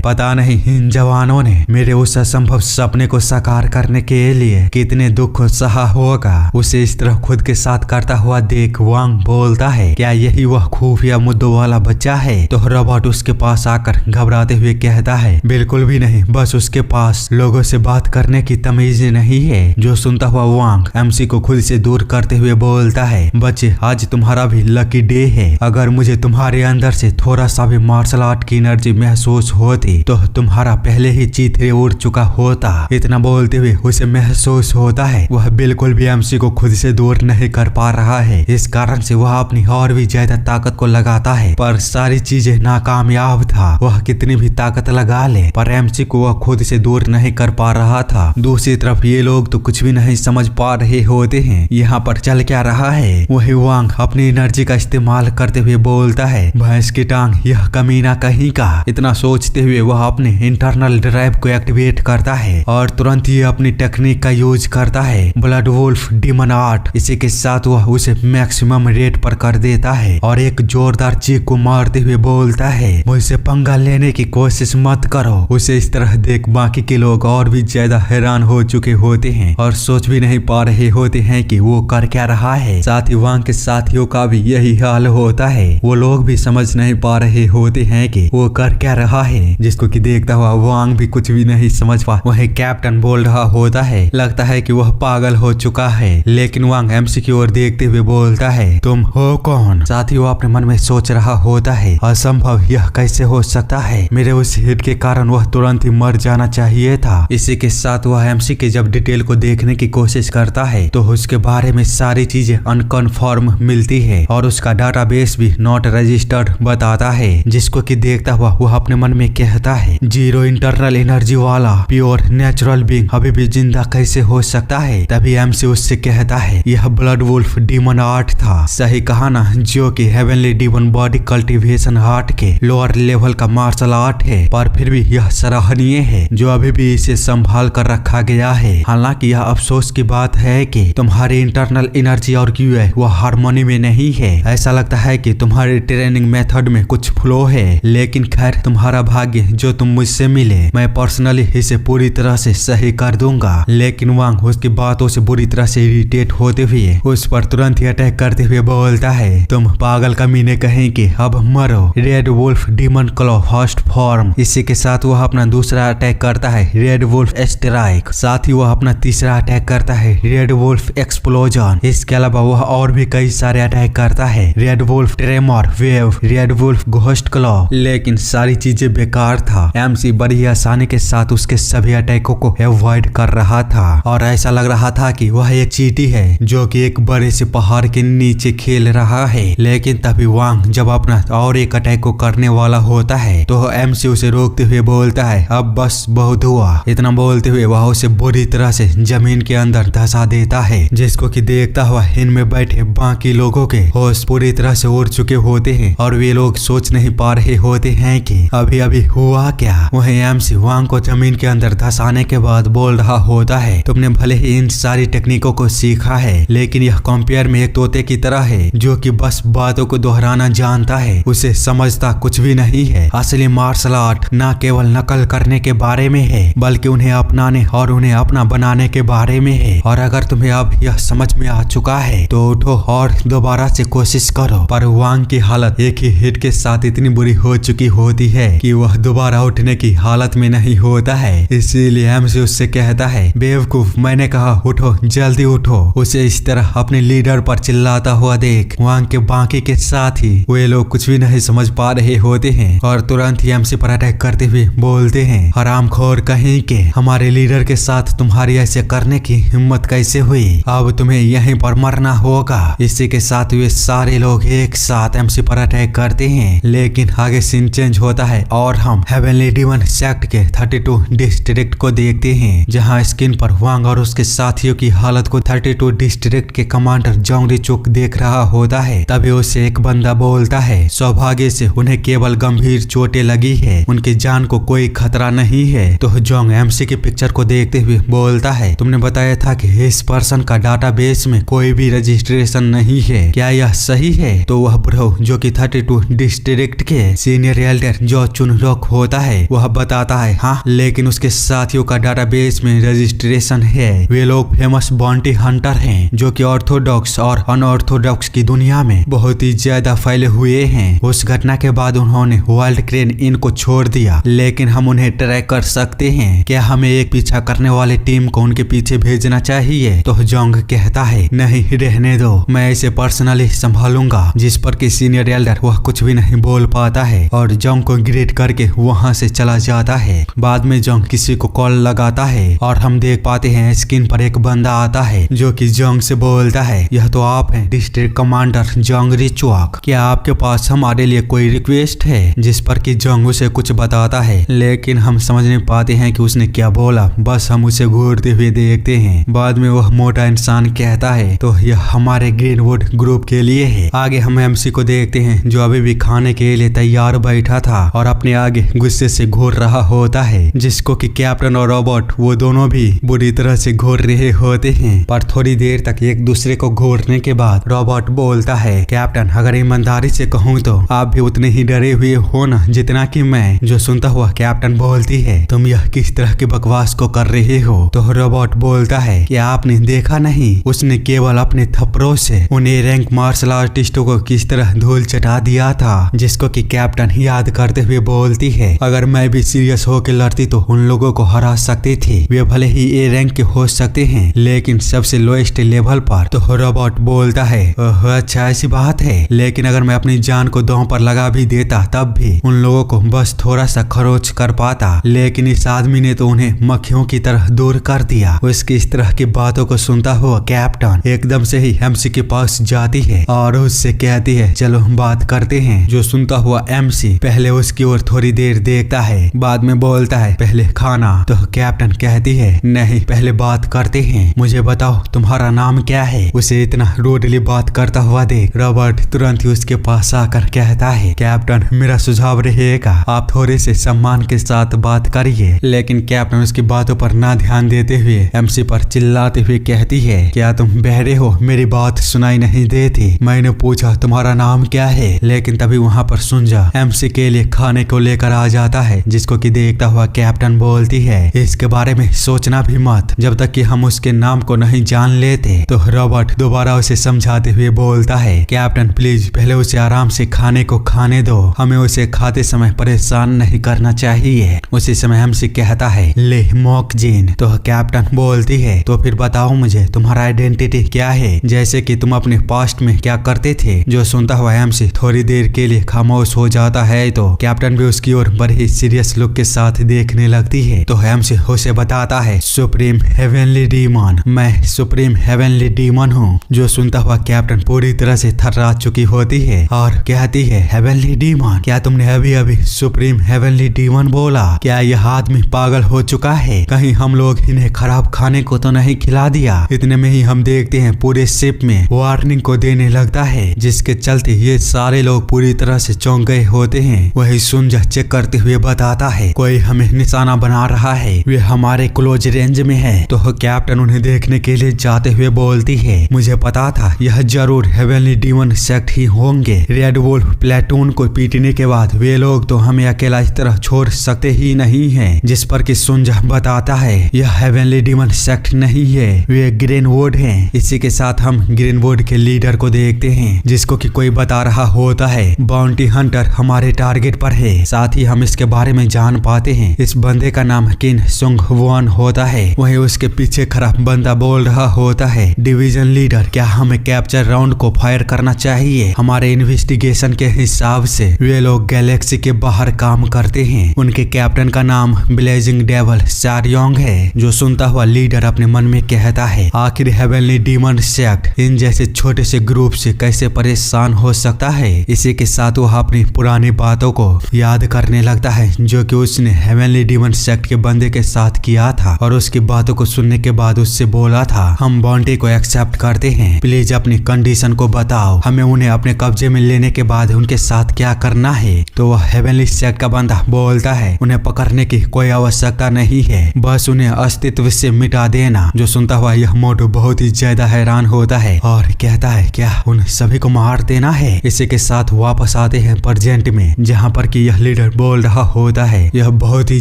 पता नहीं इन जवानों ने मेरे उस असंभव सपने को साकार करने के लिए कितने दुख सहा होगा। उसे इस तरह खुद के साथ करता हुआ देख वांग बोलता है, क्या यही वह खुफिया मुद्दों वाला बच्चा है? तो रॉबर्ट उसके पास आकर घबराते हुए कहता है, बिल्कुल भी नहीं, बस उसके पास लोगों से बात करने की तमीज नहीं है। जो सुनता हुआ वांग एमसी को खुद से दूर करते हुए बोलता है, बच्चे आज तुम्हारा भी लकी डे है। अगर मुझे तुम्हारे अंदर से थोड़ा सा भी मार्शल आर्ट की एनर्जी महसूस होती तो तुम्हारा पहले ही चीथड़े उड़ चुका होता। इतना बोलते हुए उसे महसूस होता है वह बिल्कुल भी एमसी को खुद से दूर नहीं कर पा रहा है। इस कारण से वह अपनी और भी ज्यादा ताकत को लगाता है, पर सारी चीजें नाकामयाब था। वह कितनी भी ताकत लगा ले पर एमसी को वह खुद से दूर नहीं कर पा रहा था। दूसरी तरफ ये लोग तो कुछ भी नहीं समझ पा रहे होते हैं यहाँ पर चल क्या रहा है। वही वांग अपनी एनर्जी का इस्तेमाल करते हुए बोलता है, भैंस की टांग, यह कमीना कहीं का। इतना सोचते हुए वह अपने इंटरनल ड्राइव को एक्टिवेट करता है और तुरंत ही अपनी टेक्निक का यूज करता है, ब्लड वुल्फ डीमन आर्ट। इसी के साथ वह उसे मैक्सिमम रेट पर कर देता है और एक जोरदार चीख को मारते हुए बोलता है, मुझसे पंगा लेने की कोशिश मत करो। उसे इस तरह देख बाकी के लोग और भी ज्यादा हैरान हो चुके होते हैं और सोच भी नहीं पा रहे होते हैं कि वो कर क्या रहा है। साथ ही वांग के साथियों का भी यही हाल होता है। वो लोग भी समझ नहीं पा रहे होते हैं कि वो कर क्या रहा है, जिसको कि देखता हुआ वांग भी कुछ भी नहीं समझ पा। वही कैप्टन बोल रहा होता है, लगता है कि वह पागल हो चुका है। लेकिन वांग एमसी की ओर देखते हुए बोलता है, तुम हो कौन? साथ ही वो अपने मन में सोच रहा होता है, असंभव, यह कैसे हो सकता है? मेरे उस हिट के कारण वह तुरंत ही मर जाना चाहिए था। इसी के साथ वह एमसी के जब डिटेल को देखने की कोशिश करता है तो उसके बारे में सारी चीजें अनकन्फर्म मिलती है और उसका डाटाबेस भी नॉट रजिस्टर्ड बताता है, जिसको कि देखता हुआ वह अपने मन में कहता है, जीरो इंटरनल एनर्जी वाला प्योर नेचुरल बीइंग अभी भी जिंदा कैसे हो सकता है? तभी एमसी उससे कहता है, यह ब्लड वुल्फ डीमन आर्ट था। सही कहा ना, जो कि heavenly demon body cultivation art के लोअर लेवल का मार्शल आर्ट है, पर फिर भी यह सराहनीय है जो अभी भी इसे संभाल कर रखा गया है। हालांकि यह अफसोस की बात है कि तुम्हारी इंटरनल एनर्जी और क्यूए वह हार्मोनी में नहीं है। ऐसा लगता है कि तुम्हारी ट्रेनिंग मेथड में कुछ फ्लो है, लेकिन खैर तुम्हारा भाग्य जो तुम मुझसे मिले, मैं पर्सनली इसे पूरी तरह से सही कर दूंगा। लेकिन वांग उसकी बातों से बुरी तरह से इरिटेट होते हुए उस पर तुरंत ही अटैक करते हुए बोलता है, तुम पागल कमीने कहें कि अब मरो। Red wolf demon claw first form. इसी के साथ वह अपना दूसरा अटैक करता है, रेड वुल्फ स्ट्राइक। साथ ही वह अपना तीसरा अटैक करता है, रेड वुल्फ एक्सप्लोजन। इसके अलावा वह और भी कई सारे अटैक करता है, red wolf tremor wave, red wolf ghost claw. लेकिन सारी चीजें बेकार था। एमसी बड़ी आसानी के साथ उसके सभी अटैकों को अवॉइड कर रहा था और ऐसा लग रहा था कि वह एक चींटी है जो कि एक बड़े से पहाड़ के नीचे खेल रहा है। लेकिन तभी वांग जब अपना और एक अटैक को करने वाला होता है तो एमसी उसे रोकते हुए बोलता है, अब बस बहुत हुआ। इतना बोलते हुए वह उसे बुरी तरह से जमीन के अंदर धंसा देता है, जिसको कि देखता हुआ इनमें बैठे बाकी लोगों के होश पूरी तरह से उड़ चुके होते हैं और वे लोग सोच नहीं पा रहे होते हैं कि अभी अभी हुआ क्या। वही एमसी वांग को जमीन के अंदर धंसाने के बाद बोल रहा होता है, तुमने भले ही इन सारी टेक्निकों को सीखा है, लेकिन यह कंपेयर में एक तोते की तरह है जो कि बस बातों को दोहराना जानता है, उसे समझता कुछ भी नहीं है। असली मार्शल आर्ट न केवल नकल करने के बारे में है बल्कि उन्हें अपनाने और उन्हें अपना बनाने के बारे में है। और अगर तुम्हें अब यह समझ में आ चुका है तो उठो और दोबारा से कोशिश करो। पर वांग की हालत एक ही हिट के साथ इतनी बुरी हो चुकी होती है कि वह दोबारा उठने की हालत में नहीं होता है। इसीलिए एमसी उससे कहता है, बेवकूफ, मैंने कहा उठो, जल्दी उठो। उसे इस तरह अपने लीडर पर चिल्लाता हुआ देख वांग के बाकी के साथ ही वे लोग कुछ भी नहीं समझ पा रहे होते हैं और तुरंत ही एमसी पर अटैक करते हुए बोलते हैं, हरामखोर कहीं के, हमारे लीडर के साथ तुम्हारी ऐसे करने की हिम्मत कैसे हुई? अब तुम्हें यहीं पर मरना होगा। इसी के साथ वे सारे लोग एक साथ एमसी पर अटैक करते हैं। लेकिन आगे सीन चेंज होता है और हम हेवनली डीमन सेक्ट के 32 डिस्ट्रिक्ट को देखते हैं, जहां स्क्रीन पर वांग और उसके साथियों की हालत को 32 डिस्ट्रिक्ट के कमांडर जोंग रिचुक देख रहा होता है। तभी उसे एक बंदा बोलता है, सौभाग्य से उन्हें केवल गंभीर चोटें लगी है, उनकी जान को कोई खतरा नहीं है। तो जोंग एमसी की पिक्चर को देखते हुए बोलता है, तुमने बताया था कि इस पर्सन का डाटाबेस में कोई भी रजिस्ट्रेशन नहीं है, क्या यह सही है? तो वह ब्रो जो कि 32 डिस्ट्रिक्ट के सीनियर एल्डर जो चुनरोक होता है वह बताता है, हाँ, लेकिन उसके साथियों का डाटाबेस में रजिस्ट्रेशन है। वे लोग फेमस बाउंटी हंटर हैं जो कि ऑर्थोडॉक्स और अनऑर्थोडॉक्स की दुनिया में बहुत ही ज्यादा फैले हुए हैं। उस घटना के बाद उन्होंने वर्ल्ड क्रेन इन को छोड़ दिया, लेकिन हम उन्हें ट्रैक कर सकते हैं। क्या हमें एक पीछा करने वाली टीम को उनके पीछे भेजना चाहिए? तो जोंग कहता है, नहीं, रहने दो, मैं इसे पर्सनली संभालूंगा। जिस पर कि सीनियर एल्डर वह कुछ भी नहीं बोल पाता है और जोंग को ग्रेट करके वहां से चला जाता है। बाद में जोंग किसी को कॉल लगाता है और हम देख पाते हैं स्क्रीन पर एक बंदा आता है जो कि जोंग से बोलता है, यह तो आप हैं डिस्ट्रिक्ट कमांडर जोंग रिचुक, क्या आपके पास हमारे लिए कोई रिक्वेस्ट है? जिस पर कि जोंग उसे कुछ बताता है, लेकिन हम समझ नहीं पाते हैं कि उसने क्या बोला, बस हम उसे घूरते हुए देखते हैं। बाद में वह मोटा इंसान कहता है, तो यह हमारे ग्रीनवुड ग्रुप के लिए है। आगे हम एमसी को देखते हैं जो अभी भी खाने के लिए तैयार बैठा था और अपने आगे गुस्से से घूर रहा होता है, जिसको कि कैप्टन और रॉबर्ट वो दोनों भी बुरी तरह से घूर रहे होते हैं। पर थोड़ी देर तक एक दूसरे को घूरने के बाद रॉबर्ट बोलता है, कैप्टन, अगर ईमानदारी से कहूँ तो आप भी उतने ही डरे हुए हो ना जितना कि मैं। जो सुनता हुआ कैप्टन बोलती है, तुम यह किस तरह की बकवास को कर रहे हो? तो रॉबर्ट बोलता है, क्या आपने देखा नहीं, उसने केवल अपने थप्पड़ों से उन्हें रैंक मार्शल आर्टिस्टों को किस तरह धूल चटा दिया था। जिसको कि कैप्टन याद करते हुए बोलती है, अगर मैं भी सीरियस होकर लड़ती तो उन लोगों को हरा सकती थी। वे भले ही ए रैंक के हो सकते हैं लेकिन सबसे लोएस्ट लेवल पर। तो रॉबर्ट बोलता है, ओह अच्छा, ऐसी बात है, लेकिन अगर मैं अपनी जान को दांव पर लगा भी देता तब भी उन लोगों को बस थोड़ा सा खरोच कर पाता, लेकिन इस आदमी ने तो उन्हें मक्खियों की तरह दूर कर दिया। उसकी इस तरह की बातों को सुनता हुआ कैप्टन एकदम से ही एमसी के पास जाती है और उससे कहती है, चलो बात करते हैं। जो सुनता हुआ एमसी पहले उसकी ओर थोड़ी देर देखता है, बाद में बोलता है, पहले खाना। तो कैप्टन कहती है, नहीं, पहले बात करते हैं, मुझे बताओ तुम्हारा नाम क्या है? उसे इतना रूडली बात करता हुआ देख रॉबर्ट तुरंत ही उसके पास आकर कहता है, कैप्टन, मेरा सुझाव रहेगा आप थोड़े से सम्मान के साथ बात करिए। लेकिन कैप्टन उसकी बातों पर ना ध्यान देते हुए एमसी पर चिल्लाते हुए कहती है, क्या तुम बहरे हो? मेरी बात सुनाई नहीं देती? मैंने पूछा तुम्हारा नाम क्या है, लेकिन तभी वहाँ पर सुंजा एमसी के लिए खाने को लेकर आ जाता है, जिसको कि देखता हुआ कैप्टन बोलती है, इसके बारे में सोचना भी मत जब तक कि हम उसके नाम को नहीं जान लेते। तो रॉबर्ट दोबारा उसे समझाते हुए बोलता है, कैप्टन प्लीज पहले उसे आराम से खाने को खाने दो, हमें उसे खाते समय परेशान नहीं करना चाहिए। उसी समय एमसी कहता है, ले मॉकजीन। तो कैप्टन बोलती है, तो फिर बताओ मुझे तुम्हारा आइडेंटिटी क्या है, जैसे कि तुम अपने पास्ट में क्या करते थे। जो सुनता हुआ एमसी थोड़ी देर के लिए खामोश हो जाता है तो कैप्टन भी उसकी ओर बड़े ही सीरियस लुक के साथ देखने लगती है। तो एमसी उसे बताता है, सुप्रीम हेवनली डीमन, मैं सुप्रीम हेवनली डीमन हूँ। जो सुनता हुआ कैप्टन पूरी तरह से थर्रा चुकी होती है और कहती है, हेवनली डीमन, क्या तुमने अभी अभी सुप्रीम हेवनली डीमन बोला? क्या यह आदमी पागल हो चुका है? कहीं हम लोग इन्हें खराब खाने को तो नहीं खिला दिया? इतने में ही हम देखते हैं पूरे शिप में वार्निंग को देने लगता है, जिसके चलते ये सारे लोग पूरी तरह से चौंक गए होते हैं। वही सुंजा चेक करते हुए बताता है, कोई हमें निशाना बना रहा है, वे हमारे क्लोज रेंज में है। तो कैप्टन उन्हें देखने के लिए जाते हुए बोलती है, मुझे पता था यह जरूर हेवनली डीमन सेक्ट ही होंगे। रेड वुल्फ प्लेटून को पीटने के बाद वे लोग तो हमें अकेला इस तरह छोड़ सकते ही नहीं है। जिस पर कि सुंजा बताता है यह हेवनली डीमन सेक्ट नहीं है, वे ग्रीनवुड हैं। इसी के साथ हम ग्रीनवुड के लीडर को देखते हैं जिसको कि कोई बता रहा होता है बाउंटी हंटर हमारे टारगेट पर है। साथ ही हम इसके बारे में जान पाते हैं इस बंदे का नाम किन सुंग वॉन होता है। वहीं उसके पीछे खड़ा बंदा बोल रहा होता है डिवीजन लीडर क्या हमें कैप्चर राउंड को फायर करना चाहिए? हमारे इन्वेस्टिगेशन के हिसाब से वे लोग गैलेक्सी के बाहर काम करते हैं। उनके कैप्टन का नाम ब्लेजिंग डेवल शारयोंग है। जो सुनता हुआ लीडर अपने मन में कहता है आखिर हेवनली डीमन सेक्ट इन जैसे छोटे से ग्रुप से कैसे परेशान हो सकता है। इसी के साथ वह अपनी पुरानी बातों को याद करने लगता है जो कि उसने हेवनली डीमन सेक्ट के बंदे के साथ किया था और उसकी बातों को सुनने के बाद उससे बोला था हम बाउंटी को एक्सेप्ट करते हैं, प्लीज अपनी कंडीशन को बताओ, हमें उन्हें अपने कब्जे में लेने के बाद उनके साथ क्या करना है। तो वह हेवनली सेक्ट का बंदा बोलता है उन्हें पकड़ने की कोई आवश्यकता नहीं है, बस उन्हें अस्तित्व से मिटा देना। जो सुनता हुआ यह मोटू बहुत ही ज्यादा हैरान होता है और कहता है क्या उन सभी को मार देना है। इसी के साथ वापस आते हैं प्रेजेंट में जहाँ पर कि यह लीडर बोल रहा होता है यह बहुत ही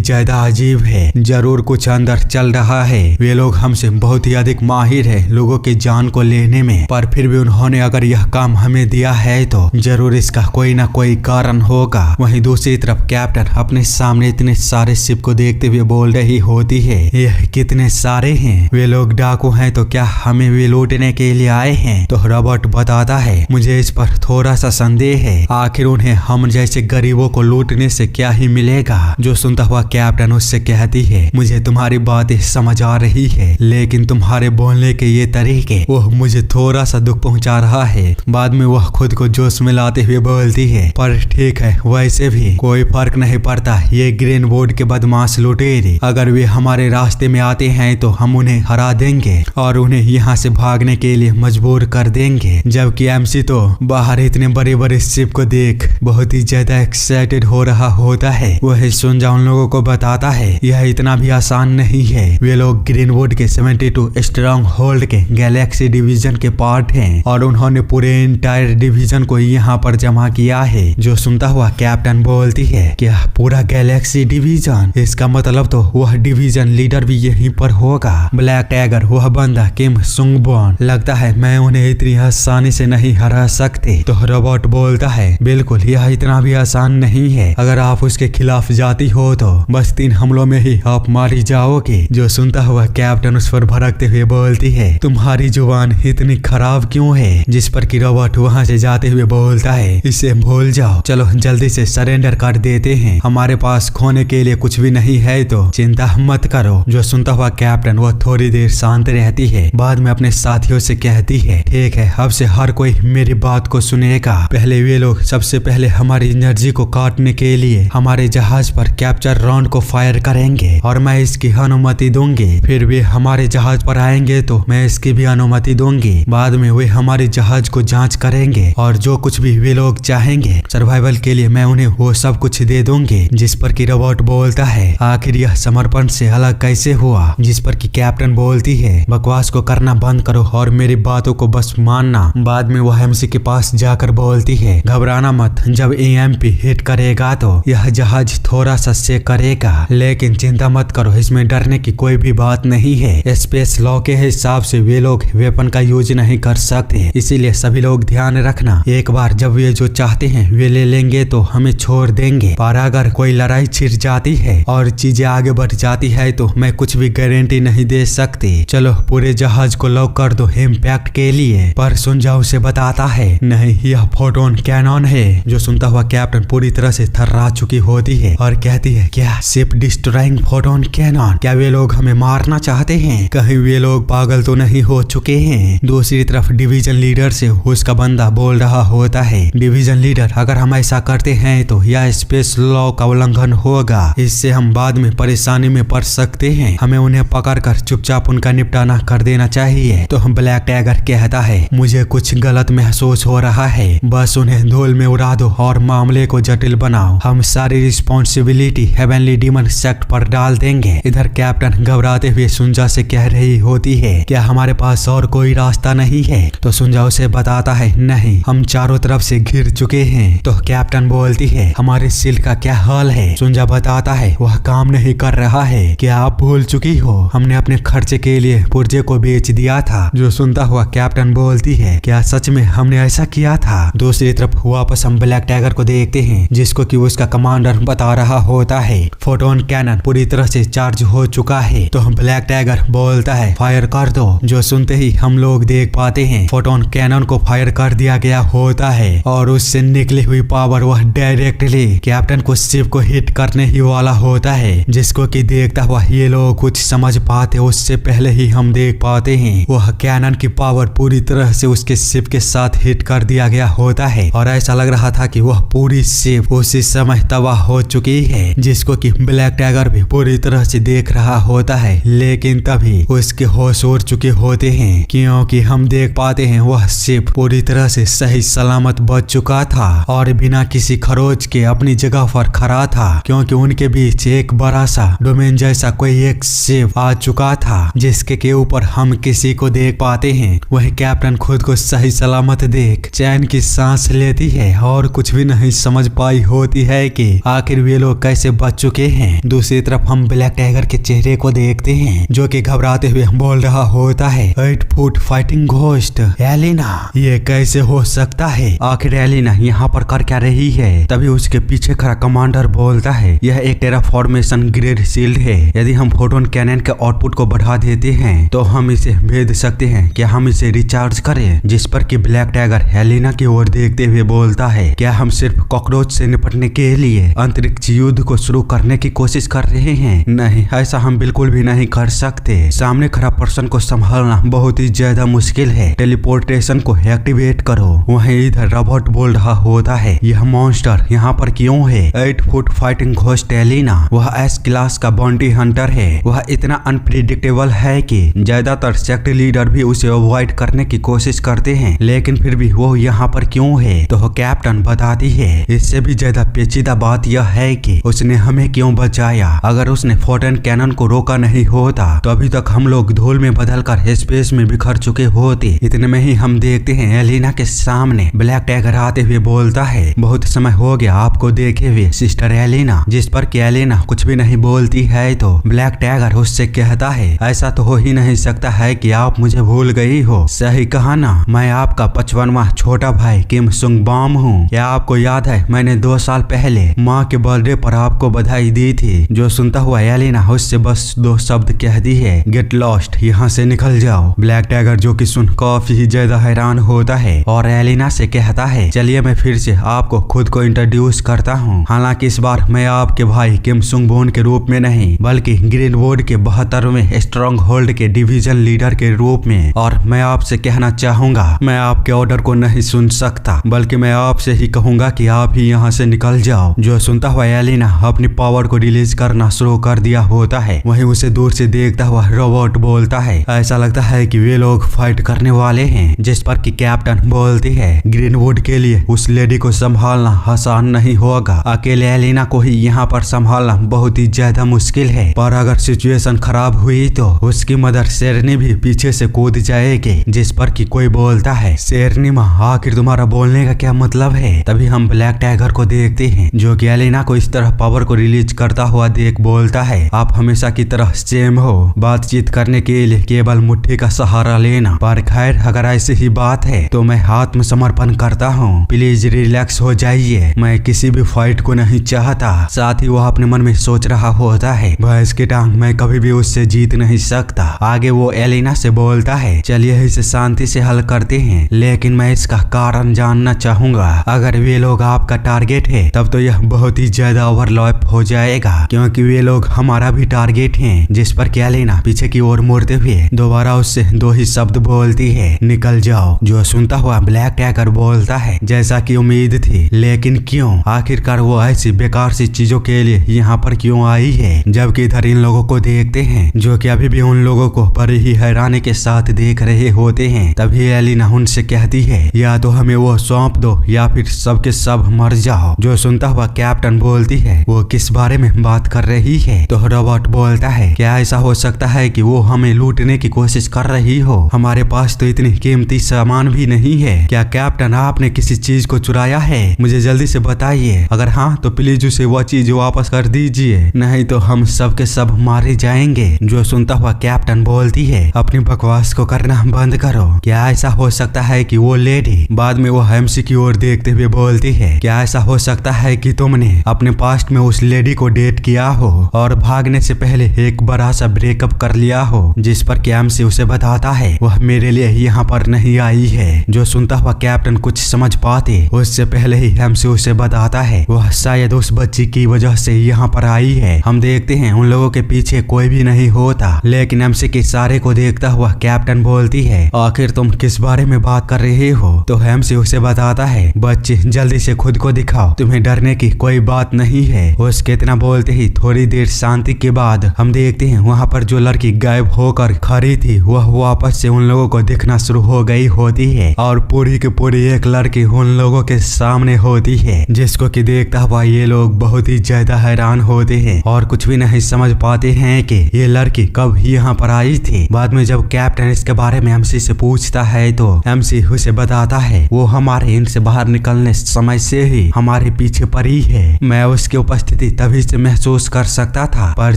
ज्यादा अजीब है, जरूर कुछ अंदर चल रहा है। वे लोग हमसे बहुत ही अधिक माहिर है लोगों की जान को लेने में, पर फिर भी उन्होंने अगर यह काम हमें दिया है तो जरूर इसका कोई ना कोई कारण होगा। वहीं दूसरी तरफ कैप्टन अपने सामने इतने सारे शिप को देखते हुए बोल रही होती है यह कितने सारे हैं, वे लोग डाकू हैं तो क्या हमें वे लूटने के लिए आए हैं? तो रॉबर्ट बताता है मुझे इस पर थोड़ा सा संदेह है, आखिर उन्हें हम जैसे गरीबों को लूटने से क्या ही मिलेगा। जो सुनता हुआ कैप्टन उससे कहती है मुझे तुम्हारी बातें समझ आ रही है लेकिन तुम्हारे बोलने के ये तरीके वह मुझे थोड़ा सा दुख पहुंचा रहा है। बाद में वह खुद को जोश में लाते हुए बोलती है पर ठीक है वैसे भी कोई फर्क नहीं पड़ता, ये ग्रीनवुड के बदमाश लुटेरे अगर वे हमारे रास्ते में आते हैं तो हम उन्हें हरा देंगे और उन्हें यहाँ से भागने के लिए मजबूर कर देंगे। जबकि एमसी तो बाहर इतने बड़े बड़े शिप को देख बहुत ही ज्यादा एक्साइटेड हो रहा होता है। वह सुंजा उन लोगों को बताता है यह इतना भी आसान नहीं है, वे लोग ग्रीनवुड के 72 स्ट्रॉन्ग होल्ड के गैलेक्सी डिवीजन के पार्ट हैं और उन्होंने पूरे इंटायर डिवीजन को यहाँ पर जमा किया है। जो सुनता हुआ कैप्टन बोलती है क्या पूरा गैलेक्सी डिवीजन? इसका मतलब तो वह डिवीजन लीडर भी यहीं पर होगा। ब्लैक टाइगर वह बंदा किम सुंग बॉन, लगता है मैं उन्हें इतनी आसानी से नहीं हरा सकते। तो रोबोट बोलता है बिल्कुल यह इतना भी आसान नहीं है, अगर आप उसके खिलाफ जाती हो तो बस 3 हमलों में ही आप मारी जाओगे। जो सुनता हुआ कैप्टन उस पर भड़कते हुए बोलती है तुम्हारी जुबान इतनी खराब क्यों है? जिस पर कि रोबोट वहाँ से जाते हुए बोलता है इसे भूल जाओ, चलो जल्दी से सरेंडर कर देते हैं, हमारे पास खोने के लिए कुछ भी नहीं है तो चिंता मत करो। जो सुनता हुआ कैप्टन वह थोड़ी देर शांत रहती है, बाद में अपने साथियों से कहती है ठीक है अब से हर कोई मेरी बात को सुनेगा। पहले वे लोग सबसे पहले हमारी एनर्जी को काटने के लिए हमारे जहाज पर कैप्चर राउंड को फायर करेंगे और मैं इसकी अनुमति दूंगी, फिर वे हमारे जहाज पर आएंगे तो मैं इसकी भी अनुमति दूंगी। बाद में वे हमारे जहाज को जांच करेंगे और जो कुछ भी वे लोग चाहेंगे सर्वाइवल के लिए मैं उन्हें वो सब कुछ दे दूंगी। जिस पर कि रोबोट बोलता है आखिर यह समर्पण से अलग कैसे हुआ? जिस पर कि कैप्टन बोलती है बकवास को करना बंद करो और मेरी बातों को बस मानना। बाद में वह एमसी के पास जाकर बोलती है घबराना मत, जब EMP हिट करेगा तो यह जहाज थोड़ा सा शेक करेगा, लेकिन चिंता मत करो इसमें डरने की कोई भी बात नहीं है। स्पेस लॉ के हिसाब से वे लोग वेपन का यूज नहीं कर सकते, इसीलिए सभी लोग ध्यान रखना एक बार जब वे जो चाहते हैं वे ले लेंगे तो हमें छोड़ देंगे, पर अगर कोई लड़ाई छिड़ जाती है और चीजें आगे बढ़ जाती है तो मैं कुछ भी गारंटी नहीं दे सकती। चलो पूरे जहाज को लॉक कर दो इम्पैक्ट के लिए। पर सुंजा उसे बताता है नहीं यह फोटोन कैनन है। जो सुनता हुआ कैप्टन पूरी तरह से थर्रा चुकी होती है और कहती है क्या शिप डिस्ट्रॉइंग फोटोन कैनन? क्या वे लोग हमें मारना चाहते हैं? कहीं वे लोग पागल तो नहीं हो चुके हैं? दूसरी तरफ डिवीजन लीडर से उसका बंदा बोल रहा होता है डिवीजन लीडर अगर हम ऐसा करते हैं तो यह स्पेस लॉ का उल्लंघन होगा, इससे हम बाद में परेशानी में पड़ सकते हैं, हमें उन्हें पकड़कर चुपचाप उनका निपटाना कर देना चाहिए। तो ब्लैक टाइगर कहता है मुझे कुछ गलत महसूस हो रहा है, बस उन्हें धूल में उड़ा दो और मामले को जटिल बनाओ, हम सारी रिस्पॉन्सिबिलिटी हेवनली डीमन सेक्ट पर डाल देंगे। इधर कैप्टन घबराते हुए सुंजा से कह रही होती है क्या हमारे पास और कोई रास्ता नहीं है? तो सुंजा उसे बताता है नहीं हम चारों तरफ से घिर चुके हैं। तो कैप्टन बोलती है हमारे सील का क्या हाल है। सुंजा बताता है वह काम नहीं कर रहा है। क्या आप भूल चुकी हो, हमने अपने खर्चे के लिए पुर्जे को बेच दिया था। जो सुनता हुआ कैप्टन बोलती है, क्या सच में हमने ऐसा किया था। दूसरी तरफ वापस हम ब्लैक टाइगर को देखते हैं, जिसको कि उसका कमांडर बता रहा होता है फोटोन कैनन पूरी तरह से चार्ज हो चुका है। तो हम ब्लैक टाइगर बोलता है फायर कर दो। जो सुनते ही हम लोग देख पाते हैं फोटोन कैनन को फायर कर दिया गया होता है और उससे निकली हुई पावर वह डायरेक्टली कैप्टन को शिप को हिट करने ही वाला होता है, जिसको कि देखता हुआ ये लोग कुछ समझ पाते उससे पहले ही हम देख पाते हैं वह कैनन की पावर पूरी तरह से उसके शिप के साथ हिट कर दिया गया होता है और ऐसा लग रहा था कि वह पूरी शिप उसी समय तबाह हो चुकी है, जिसको कि ब्लैक टाइगर भी पूरी तरह से देख रहा होता है। लेकिन तभी उसके होश उड़ चुके होते हैं, क्योंकि हम देख पाते हैं वह शिप पूरी तरह से सही सलामत बच चुका था और बिना किसी खरोच के अपनी जगह पर खड़ा था, क्योंकि उनके बीच एक बड़ा सा डोमेन जैसा कोई एक शिप आ चुका था, जिसके के ऊपर हम किसी को देख पाते हैं। वही कैप्टन खुद को सही सलामत देख चैन की सांस लेती है और कुछ भी नहीं समझ पाई होती है कि आखिर वे लोग कैसे बच चुके हैं। दूसरी तरफ हम ब्लैक टाइगर के चेहरे को देखते हैं, जो कि घबराते हुए बोल रहा होता है 8 फुट फाइटिंग घोस्ट एलिना, ये कैसे हो सकता है। आखिर एलिना यहाँ पर कर क्या रही है। तभी उसके पीछे खड़ा कमांडर बोलता है यह एक टेराफॉर्मेशन ग्रेड शील्ड है, यदि हम फोटोन कैनन के आउटपुट को बढ़ा देते हैं तो हम इसे भेज सकते हैं, क्या हम इसे रिचार्ज करें। जिस पर कि ब्लैक टाइगर एलिना की ओर देखते हुए बोलता है क्या हम सिर्फ कॉकरोच से निपटने के लिए अंतरिक्ष युद्ध को शुरू करने की कोशिश कर रहे हैं। नहीं, ऐसा हम बिल्कुल भी नहीं कर सकते। सामने खड़ा पर्सन को संभालना बहुत ही ज्यादा मुश्किल है, टेलीपोर्टेशन को एक्टिवेट करो। वहीं इधर रोबोट बोल रहा होता है यह मॉन्स्टर यहाँ पर क्यों है। 8 फुट फाइटिंग घोस्ट एलिना वह एस क्लास का बाउंटी हंटर है। वह इतना अनप्रिडिक्टेबल है कि ज्यादातर सेक्ट लीडर भी उसे अवॉइड करने की कोशिश करते हैं, लेकिन फिर भी वो यहाँ पर क्यों है। तो कैप्टन बताती है इससे भी ज्यादा पेचीदा बात यह है कि उसने हमें क्यों बचाया। अगर उसने फोटोन कैनन को रोका नहीं होता तो अभी तक हम लोग धूल में बदलकर स्पेस में बिखर चुके होते। इतने में ही हम देखते हैं एलिना के सामने ब्लैक टाइगर आते हुए बोलता है बहुत समय हो गया आपको देखे हुए सिस्टर एलिना। जिस पर कि एलिना कुछ भी नहीं बोलती है तो ब्लैक टाइगर उससे कहता है ऐसा तो हो ही नहीं सकता है कि आप मुझे भूल गई हो। सही कहा ना, मैं आपका 55वां छोटा भाई किम सुंग बॉम हूँ। क्या आपको याद है मैंने 2 साल पहले माँ के बर्थडे पर आपको बधाई दी थी। जो सुनता हुआ एलिना उससे बस 2 शब्द कहती है गेट लॉस्ट, यहाँ से निकल जाओ। ब्लैक टाइगर जो कि सुन काफी ही ज्यादा हैरान होता है और एलिना से कहता है चलिए मैं फिर से आपको खुद को इंट्रोड्यूस करता हूँ। हालांकि इस बार मैं आपके भाई किम सुंग बोन के रूप में नहीं बल्कि ग्रीनवुड के 72वें स्ट्रॉन्ग होल्ड के डिवीजन लीडर के रूप में। और मैं आपसे कहना चाहूंगा मैं आपके ऑर्डर को नहीं सुन सकता, बल्कि मैं आपसे ही कहूंगा कि आप ही यहाँ से निकल जाओ। जो सुनता हुआ एलिना अपनी पावर को रिलीज करना शुरू कर दिया होता है। वहीं उसे दूर से देखता हुआ रोबोट बोलता है ऐसा लगता है कि वे लोग फाइट करने वाले हैं। जिस पर कि कैप्टन बोलती है ग्रीनवुड के लिए उस लेडी को संभालना आसान नहीं होगा, अकेले एलिना को ही यहाँ पर संभालना बहुत ही ज्यादा मुश्किल है। पर अगर सिचुएशन खराब हुई तो उसकी मदर शेरनी भी पीछे से कूद जाएगी। जिस पर कि कोई बोलता है शेरनी माँ आखिर तुम्हारा बोलने का क्या मतलब है। तभी हम ब्लैक टाइगर को देखते हैं जो कि एलिना को इस तरह पावर को रिलीज करता हुआ देख बोलता है आप हमेशा की तरह सेम हो, बातचीत करने के लिए केवल मुट्ठी का सहारा लेना। पर खैर अगर ऐसी ही बात है तो मैं आत्मसमर्पण करता हूँ, प्लीज रिलैक्स हो जाइए, मैं किसी भी फाइट को नहीं चाहता। साथ ही वह अपने मन में सोच रहा होता है भैंस की टांग मैं कभी भी उससे जीत नहीं सकता। आगे वो एलिना से बोलता है चलिए इसे शांति से हल करते हैं, लेकिन मैं इसका कारण जानना चाहूंगा। अगर वे लोग आपका टारगेट है तब तो यह बहुत ही ज्यादा ओवरलैप हो जाएगा, क्योंकि वे लोग हमारा भी टारगेट हैं। जिस पर एलिना पीछे की ओर मुड़ते हुए दोबारा उससे 2 ही शब्द बोलती है निकल जाओ। जो सुनता हुआ ब्लैक टाइगर बोलता है जैसा कि उम्मीद थी, लेकिन क्यों आखिरकार वो ऐसी बेकार सी चीजों के लिए यहाँ पर क्यों आई है। जबकि इधर इन लोगों को देखते हैं जो कि अभी भी उन लोगों को बड़ी ही हैरानी के साथ देख रहे होते हैं। तभी एलिना उनसे कहती है या तो हमें वो सौंप दो या फिर सबके सब मर जाओ। जो सुनता हुआ कैप्टन बोलती है वो किस बारे में बात कर रही है। तो रोबोट बोलता है क्या ऐसा हो सकता है कि वो हमें लूटने की कोशिश कर रही हो, हमारे पास तो इतनी कीमती सामान भी नहीं है। क्या कैप्टन आपने किसी चीज को चुराया है, मुझे जल्दी से बताइए। चाहिए? अगर हाँ तो प्लीज उसे वो चीज वापस कर दीजिए, नहीं तो हम सब के सब मारे जाएंगे। जो सुनता हुआ कैप्टन बोलती है, अपनी बकवास को करना बंद करो। क्या ऐसा हो सकता है कि वो लेडी बाद में वो एमसी की ओर देखते हुए बोलती है, क्या ऐसा हो सकता है कि तुमने अपने पास्ट में उस लेडी को डेट किया हो और भागने से पहले एक बड़ा सा ब्रेकअप कर लिया हो? जिस पर एमसी उसे बताता है वह मेरे लिए यहाँ पर नहीं आई है। जो सुनता हुआ कैप्टन कुछ समझ पाते उससे पहले ही एमसी उसे बताता है वह शायद उस बच्ची की वजह से यहाँ पर आई है। हम देखते हैं उन लोगों के पीछे कोई भी नहीं होता, लेकिन एमसी के इशारे को देखता हुआ कैप्टन बोलती है, आखिर तुम किस बारे में बात कर रहे हो? तो एमसी उसे बताता है, बच्चे जल्दी से खुद को दिखाओ, तुम्हें डरने की कोई बात नहीं है। उसके इतना बोलते ही थोड़ी देर शांति के बाद हम देखते हैं वहाँ पर जो लड़की गायब होकर खड़ी थी वह वापस से उन लोगों को दिखना शुरू हो गई होती है और पूरी की पूरी एक लड़की उन लोगों के सामने होती है, जिसको कि देखता हुआ ये लोग बहुत ही ज्यादा हैरान होते हैं और कुछ भी नहीं समझ पाते हैं कि ये लड़की कब यहाँ पर आई थी। बाद में जब कैप्टन इसके बारे में एमसी से पूछता है तो एमसी उसे बताता है वो हमारे इनसे बाहर निकलने समय से ही हमारे पीछे पड़ी है। मैं उसकी उपस्थिति तभी से महसूस कर सकता था, पर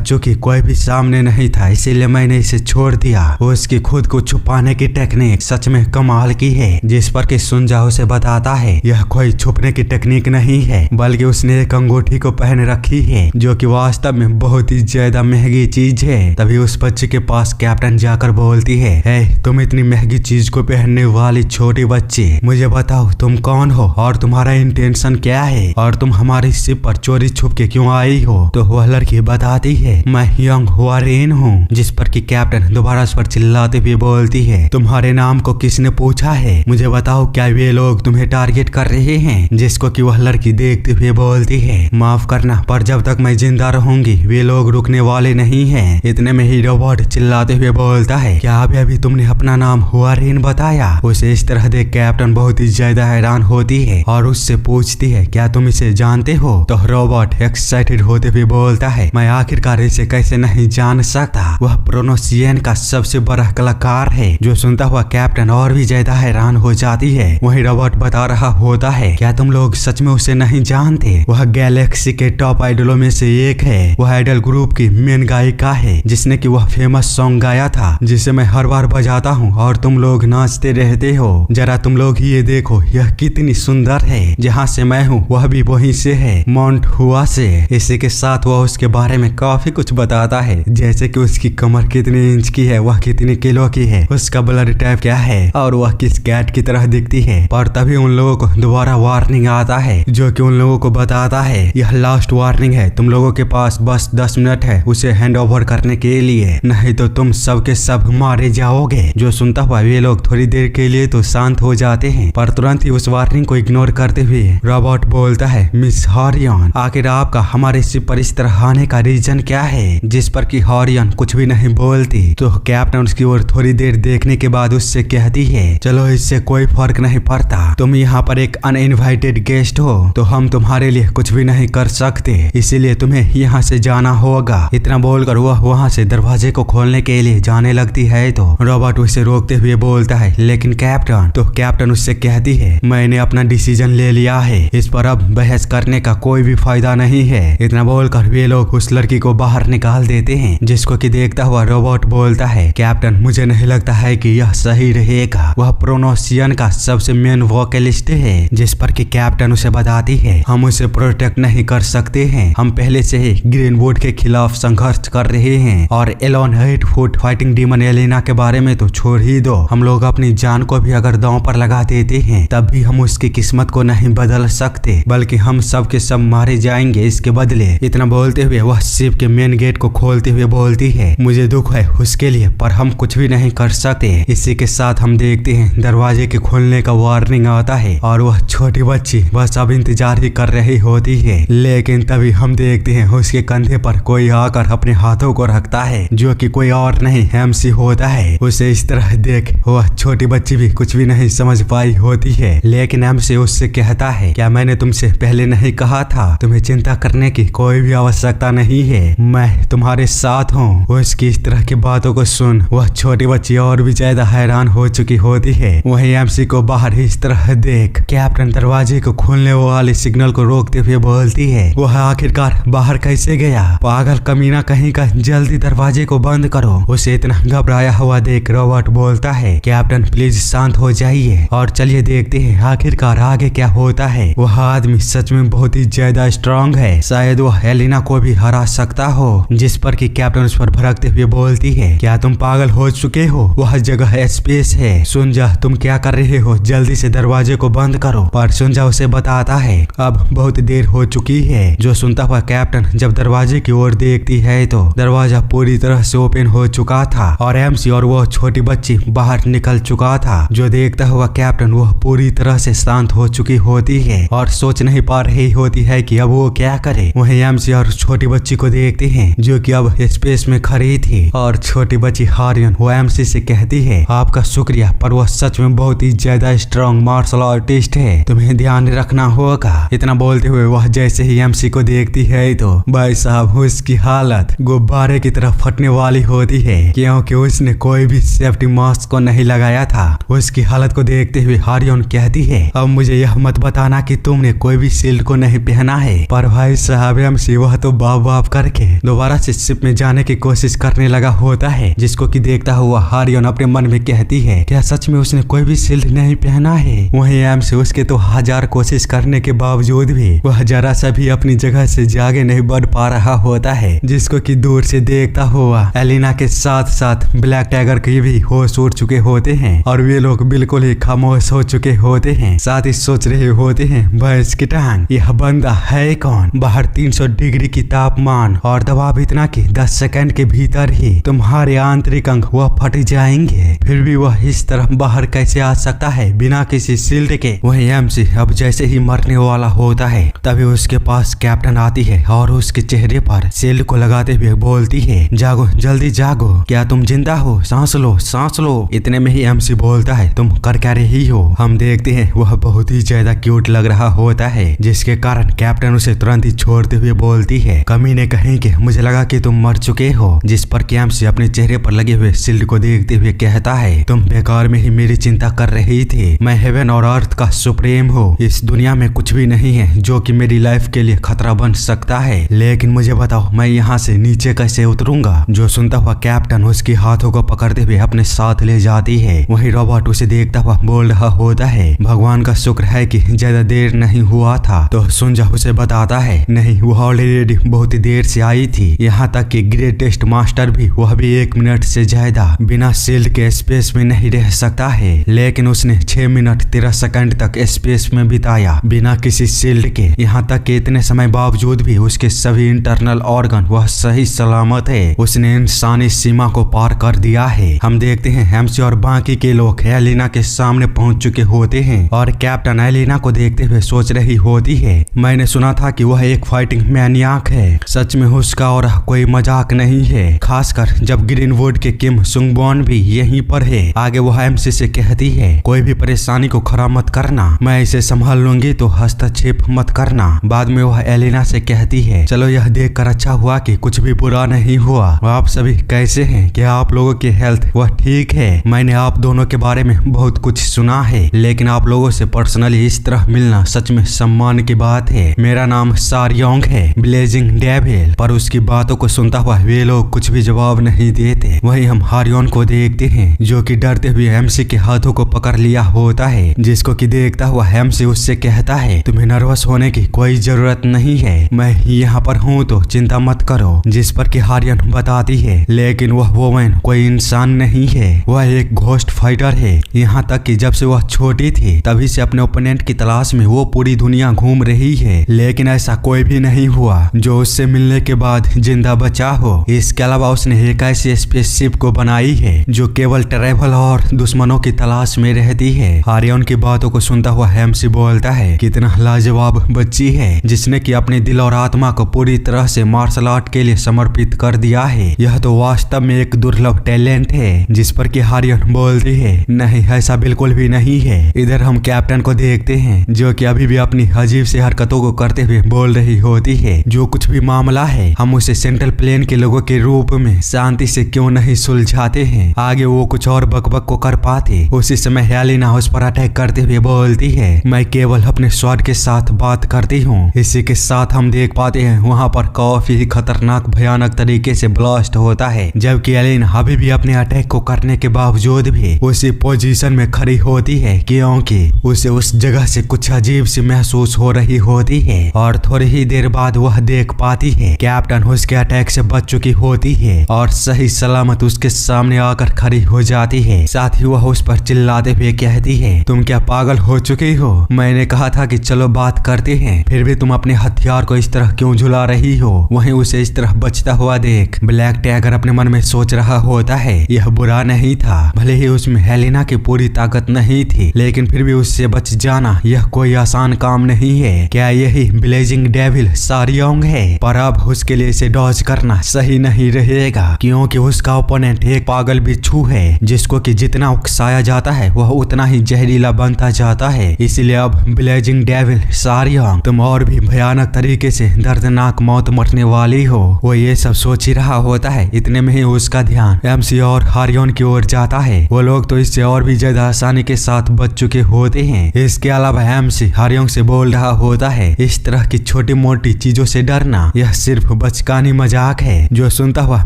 चूंकि कोई भी सामने नहीं था इसीलिए मैंने इसे छोड़ दिया। उसकी खुद को छुपाने की टेक्निक सच में कमाल की है। जिस पर कि सुनजा उसे बताता है यह कोई छुपने की टेक्निक नहीं है, बल्कि उसने एक अंगूठी को पहन रखी है जो कि वास्तव में बहुत ही ज्यादा महंगी चीज है। तभी उस बच्चे के पास कैप्टन जाकर बोलती है, तुम इतनी महंगी चीज को पहनने वाली छोटी बच्ची, मुझे बताओ तुम कौन हो और तुम्हारा इंटेंशन क्या है और तुम हमारी शिप पर चोरी छुप के क्यों आई हो? तो वह लड़की बताती है, मैं यंग वारेन हूँ। जिस पर कि कैप्टन दोबारा उस पर चिल्लाते हुए बोलती है, तुम्हारे नाम को किसने पूछा है? मुझे बताओ क्या वे लोग तुम्हें टारगेट कर रहे हैं? जिसको कि वह लड़की देखते हुए बोलती है, माफ करना पर जब तक मैं जिंदा रहूंगी वे लोग रुकने वाले नहीं हैं। इतने में ही रोबोट चिल्लाते हुए बोलता है, क्या अभी तुमने अपना नाम वारेन बताया? उसे इस तरह देख कैप्टन बहुत ही ज्यादा हैरान होती है और उससे पूछती है, क्या तुम इसे जानते हो? तो रोबोट एक्साइटेड होते हुए बोलता है, मैं आखिरकार इसे कैसे नहीं जान सकता, वह प्रोनोसिएशन का सबसे बड़ा कलाकार है। जो सुनता हुआ कैप्टन और भी ज्यादा हैरान हो जाती है। वही रोबोट बता रहा होता है, क्या तुम लोग सच में उसे नहीं जानते? वह गैलेक्सी के टॉप आइडलों में से एक है। वह आइडल ग्रुप की मेन गायिका है जिसने कि वह फेमस सॉन्ग गाया था जिसे मैं हर बार बजाता हूँ और तुम लोग नाचते रहते हो। जरा तुम लोग ये देखो यह कितनी सुंदर है। जहाँ से मैं हूँ वह भी वहीं से है, माउंट हुआ से। इसी के साथ वह उसके बारे में काफी कुछ बताता है, जैसे कि उसकी कमर कितनी इंच की है, वह कितनी किलो की है, उसका ब्लड टाइप क्या है और वह किस कैट की तरह दिखती है। पर तभी उन लोगों को दोबारा वार्निंग आता है जो कि उन लोगों को बताता है, यह लास्ट वार्निंग है, तुम लोगों के पास बस 10 मिनट है उसे हैंड ओवर करने के लिए, नहीं तो तुम सब के सब मारे जाओगे। जो सुनता हुआ वे लोग थोड़ी देर के लिए तो शांत हो जाते हैं, पर तुरंत ही उस वार्निंग को इग्नोर करते हुए रोबोट बोलता है, मिस हॉरियन आखिर आपका हमारे शिप पर इस तरह आने का रीजन क्या है? जिस पर कि हॉरियन कुछ भी नहीं बोलती। तो कैप्टन उसकी ओर थोड़ी देर देखने के बाद उससे कहती है, चलो इससे कोई फर्क नहीं पड़ता, तुम यहाँ पर एक अनइनवाइटेड गेस्ट हो तो हम तुम्हारे लिए कुछ भी नहीं कर सकते, इसीलिए तुम्हें यहाँ से जाना होगा। इतना बोलकर वह वहाँ से दरवाजे को खोलने के लिए जाने लगती है तो रोबोट उसे रोकते हुए बोलता है, लेकिन कैप्टन। तो कैप्टन उससे कहती है, मैंने अपना डिसीजन ले लिया है, इस पर अब बहस करने का कोई भी फायदा नहीं है। इतना बोलकर वे लोग उस लड़की को बाहर निकाल देते हैं, जिसको कि देखता हुआ रोबोट बोलता है, कैप्टन मुझे नहीं लगता है कि यह सही रहेगा, वह प्रोनोसिएशन का सबसे मेन वोकलिस्ट है। जिस पर कि कैप्टन उसे बताती है, हम उसे प्रोटेक्ट नहीं कर सकते हैं, हम पहले से ही ग्रीनवुड के खिलाफ संघर्ष कर रहे हैं और alone 8 foot fighting demon Elina के बारे में तो छोड़ ही दो, हम लोग अपनी जान को भी अगर दांव पर लगा देते हैं तब भी हम उसकी किस्मत को नहीं बदल सकते, बल्कि हम सब के सब मारे जाएंगे इसके बदले। इतना बोलते हुए वह शिप के मेन गेट को खोलते हुए बोलती है, मुझे दुख है उसके लिए पर हम कुछ भी नहीं कर सकते। इसी के साथ हम देखते हैं दरवाजे के खोलने का वार्निंग आता है और वह छोटी बच्ची बस अब इंतजार ही कर रही होती है, लेकिन तभी हम देखते हैं उसके कंधे पर कोई आकर अपने हाथों को रखता है जो कि कोई और नहीं एमसी होता है। उसे इस तरह देख वह छोटी बच्ची भी कुछ भी नहीं समझ पाई होती है, लेकिन एमसी उससे कहता है, क्या मैंने तुमसे पहले नहीं कहा था, तुम्हें चिंता करने की कोई भी आवश्यकता नहीं है, मैं तुम्हारे साथ हूँ। उसकी इस तरह की बातों को सुन वह छोटी बच्ची और भी ज्यादा हैरान हो चुकी होती है। वही एमसी को बाहर इस तरह देख कैप्टन दरवाजे को खोलने वाले वाले सिग्नल को रोकते हुए बोलती है वह आखिरकार बाहर कैसे गया? पागल कमीना कहीं का, जल्दी दरवाजे को बंद करो। उसे इतना घबराया हुआ देख रॉबर्ट बोलता है कैप्टन प्लीज शांत हो जाइए और चलिए देखते हैं आखिरकार आगे क्या होता है। वह आदमी सच में बहुत ही ज्यादा स्ट्रांग है, शायद वह एलिना को भी हरा सकता हो। जिस पर कि कैप्टन उस पर भड़कते हुए बोलती है क्या तुम पागल हो चुके हो? वह जगह स्पेस है। सुनजा तुम क्या कर रहे हो? जल्दी से दरवाजे को बंद करो। पर सुनजा उसे बताता है अब बहुत देर हो चुकी है। जो सुनता हुआ कैप्टन जब दरवाजे की ओर देखती है तो दरवाजा पूरी तरह से ओपन हो चुका था और एमसी और वह छोटी बच्ची बाहर निकल चुका था। जो देखता हुआ कैप्टन वह पूरी तरह से शांत हो चुकी होती है और सोच नहीं पा रही होती है कि अब वो क्या करे। वहीं एमसी और छोटी बच्ची को देखते हैं जो कि अब स्पेस में खड़ी थी और छोटी बच्ची हारियन वो एमसी से कहती है आपका शुक्रिया, पर वह सच में बहुत ही ज्यादा स्ट्रांग मार्शल आर्टिस्ट है, तुम्हें ध्यान रखना होगा। इतना बोलते हुए वह जैसे ही एमसी को देखती है तो भाई साहब उसकी हालत गुब्बारे की तरफ फटने वाली होती है क्योंकि उसने कोई भी सेफ्टी मास्क को नहीं लगाया था। उसकी हालत को देखते हुए हारियन कहती है अब मुझे यह मत बताना कि तुमने कोई भी शील्ड को नहीं पहना है। पर भाई साहब एमसी वह तो बाप बाप करके दोबारा से शिप में जाने की कोशिश करने लगा होता है, जिसको कि देखता हुआ हारियन अपने मन में कहती है क्या सच में उसने कोई भी शील्ड नहीं पहना है? वहीं एमसी उसके तो हजार कोशिश करने के बावजूद भी वह जरा सा भी अपनी जगह से जागे नहीं बढ़ पा रहा होता है, जिसको कि दूर से देखता हुआ एलिना के साथ साथ ब्लैक टाइगर के भी होश उड़ चुके होते हैं और वे लोग बिल्कुल ही खामोश हो चुके होते हैं। साथ ही सोच रहे होते हैं भैंस की टांग यह बंदा है कौन? बाहर 300 डिग्री की तापमान और दबाव इतना कि 10 सेकंड के भीतर ही तुम्हारे आंतरिक अंग वह फट जाएंगे, फिर भी वह इस तरह बाहर कैसे आ सकता है बिना किसी शील्ड के? वहीं एमसी अब जैसे ही मरने वाला होता है तभी उसके पास कैप्टन आती है और उसके चेहरे पर शील्ड को लगाते हुए बोलती है जागो जल्दी जागो, क्या तुम जिंदा हो? सांस लो सांस लो। इतने में ही एमसी बोलता है तुम कर क्या रही हो? हम देखते हैं वह बहुत ही ज्यादा क्यूट लग रहा होता है, जिसके कारण कैप्टन उसे तुरंत ही छोड़ते हुए बोलती है कमीने कहेंगे मुझे लगा कि तुम मर चुके हो। जिस पर एमसी अपने चेहरे पर लगे हुए शील्ड को देखते हुए कहता है तुम बेकार में ही मेरी चिंता कर रही थी, मैं हेवन और अर्थ का सुप्रीम हूँ, इस दुनिया में कुछ भी नहीं है जो कि मेरी लाइफ के लिए खतरा बन सकता है, लेकिन मुझे बताओ मैं यहाँ से नीचे कैसे उतरूंगा? जो सुनता हुआ कैप्टन उसके हाथों को पकड़ते हुए अपने साथ ले जाती है। वहीं रॉबर्ट उसे देखता हुआ बोल रहा होता है भगवान का शुक्र है कि ज्यादा देर नहीं हुआ था। तो सुनजा उसे बताता है नहीं वह ऑलरेडी बहुत देर से आई थी, यहाँ तक कि ग्रेटेस्ट मास्टर भी वह भी 1 मिनट से ज्यादा बिना शील्ड के स्पेस में नहीं रह सकता है, लेकिन उसने 6 मिनट 13 सेकंड तक स्पेस में बिताया बिना किसी शील्ड के। यहाँ तक कि इतने समय बावजूद भी उसके सभी इंटरनल ऑर्गन वह सही सलामत है, उसने इंसानी सीमा को पार कर दिया है। हम देखते हैं एमसी और बाकी के लोग एलिना के सामने पहुंच चुके होते हैं और कैप्टन एलिना को देखते हुए सोच रही होती है मैंने सुना था कि वह एक फाइटिंग मैनियाक है, सच में उसका और कोई मजाक नहीं है, खासकर जब ग्रीनवुड के किम सुंगबॉन भी यहीं पर है। आगे वह एमसी से कहती है कोई भी परेशानी को खड़ा मत करना, मैं इसे संभाल लूंगी तो हस्तक्षेप मत करना। बाद में वह एलिना से कहती है चलो यह देखकर अच्छा हुआ कि कुछ भी बुरा नहीं हुआ। आप सभी कैसे हैं? क्या आप लोगों की हेल्थ वह ठीक है? मैंने आप दोनों के बारे में बहुत कुछ सुना है, लेकिन आप लोगों से पर्सनली इस तरह मिलना सच में सम्मान की बात है। मेरा नाम सारयोंग है, ब्लेजिंग डेविल। पर उसकी बातों को सुनता हुआ वे लोग कुछ भी जवाब नहीं देते। वहीं हम हारियन को देखते हैं जो कि डरते हुए एमसी के हाथों को पकड़ लिया होता है, जिसको कि देखता हुआ एमसी उससे कहता है तुम्हें नर्वस होने की कोई जरूरत नहीं है, मैं यहाँ पर हूँ तो चिंता मत करो। जिस पर कि हारियन बताती है लेकिन वह वोमन कोई इंसान नहीं है, वह एक घोस्ट फाइटर है। यहाँ तक कि जब से वह छोटी थी तभी से अपने ओपोनेंट की तलाश में वो पूरी दुनिया घूम रही है, लेकिन ऐसा कोई भी नहीं हुआ जो उससे मिलने के बाद जिंदा बचा हो। इसके अलावा उसने एक ऐसी स्पेसशिप को बनाई है जो केवल ट्रैवल और दुश्मनों की तलाश में रहती है। हारियन की बातों को सुनता हुआ एमसी बोलता है कितना लाजवाब बच्ची है जिसने कि अपने दिल और आत्मा को पूरी तरह से मार्शल आर्ट के लिए समर्पित कर दिया है, यह तो वास्तव में एक दुर्लभ टैलेंट है। जिस पर कि हारियन बोलती है नहीं ऐसा बिल्कुल भी नहीं है। इधर हम कैप्टन को देखते हैं जो कि अभी भी अपनी अजीब सी हरकतों को करते हुए बोल रही होती है जो कुछ भी मामला है हम उसे सेंट्रल प्लेन के लोगों के रूप में शांति से क्यों नहीं सुलझाते हैं। आगे वो कुछ और बकबक को कर पाते, उसी समय एलिना उस पर अटैक करते हुए बोलती है मैं केवल अपने गार्ड के साथ बात करती हूँ। इसी के साथ हम देख पाते हैं वहाँ पर काफी खतरनाक भयानक तरीके से ब्लास्ट होता है, जबकि एलिन अभी भी अपने अटैक को करने के बावजूद भी उसी पोजीशन में खड़ी होती है, क्योंकि उसे उस जगह से कुछ अजीब सी महसूस हो रही होती है। और थोड़ी ही देर बाद वह देख पाती है कैप्टन उसके अटैक से बच चुकी होती है और सही सलामत उसके सामने आकर खड़ी हो जाती है। साथ ही वह उस पर चिल्लाते हुए कहती है, तुम क्या पागल हो चुकी हो? मैंने कहा था कि चलो बात करते हैं, फिर भी तुम अपने हथियार को इस तरह क्यों झुला रही हो? वहीं उसे इस तरह बचता हुआ देख ब्लैक टाइगर अपने मन में सोच रहा होता है, यह बुरा नहीं था। भले ही उसमें हेलेना की पूरी ताकत नहीं थी, लेकिन फिर भी उससे बच जाना यह कोई आसान काम नहीं है। क्या यही ब्लेजिंग डेविल सारियोंग है? पर अब उसके लिए इसे डॉज करना सही नहीं रहेगा, क्योंकि उसका ओपोनेंट एक पागल बिच्छू है जिसको कि जितना उकसाया जाता है वह उतना ही जहरीला बनता जाता है। इसलिए अब ब्लेजिंग डेविल सारियोंग, तुम और भी भयानक तरीके से दर्दनाक मौत मरने वाली हो। वो ये सब सोच ही रहा होता है, इतने में ही उसका ध्यान एमसी और हारियोन की ओर जाता है। वो लोग तो इससे और भी ज्यादा आसानी के साथ बच चुके होते हैं। इसके अलावा एमसी हारियोन से बोल रहा होता है, इस तरह की छोटी मोटी चीजों से डरना यह सिर्फ बचकानी मजाक है। जो सुनता हुआ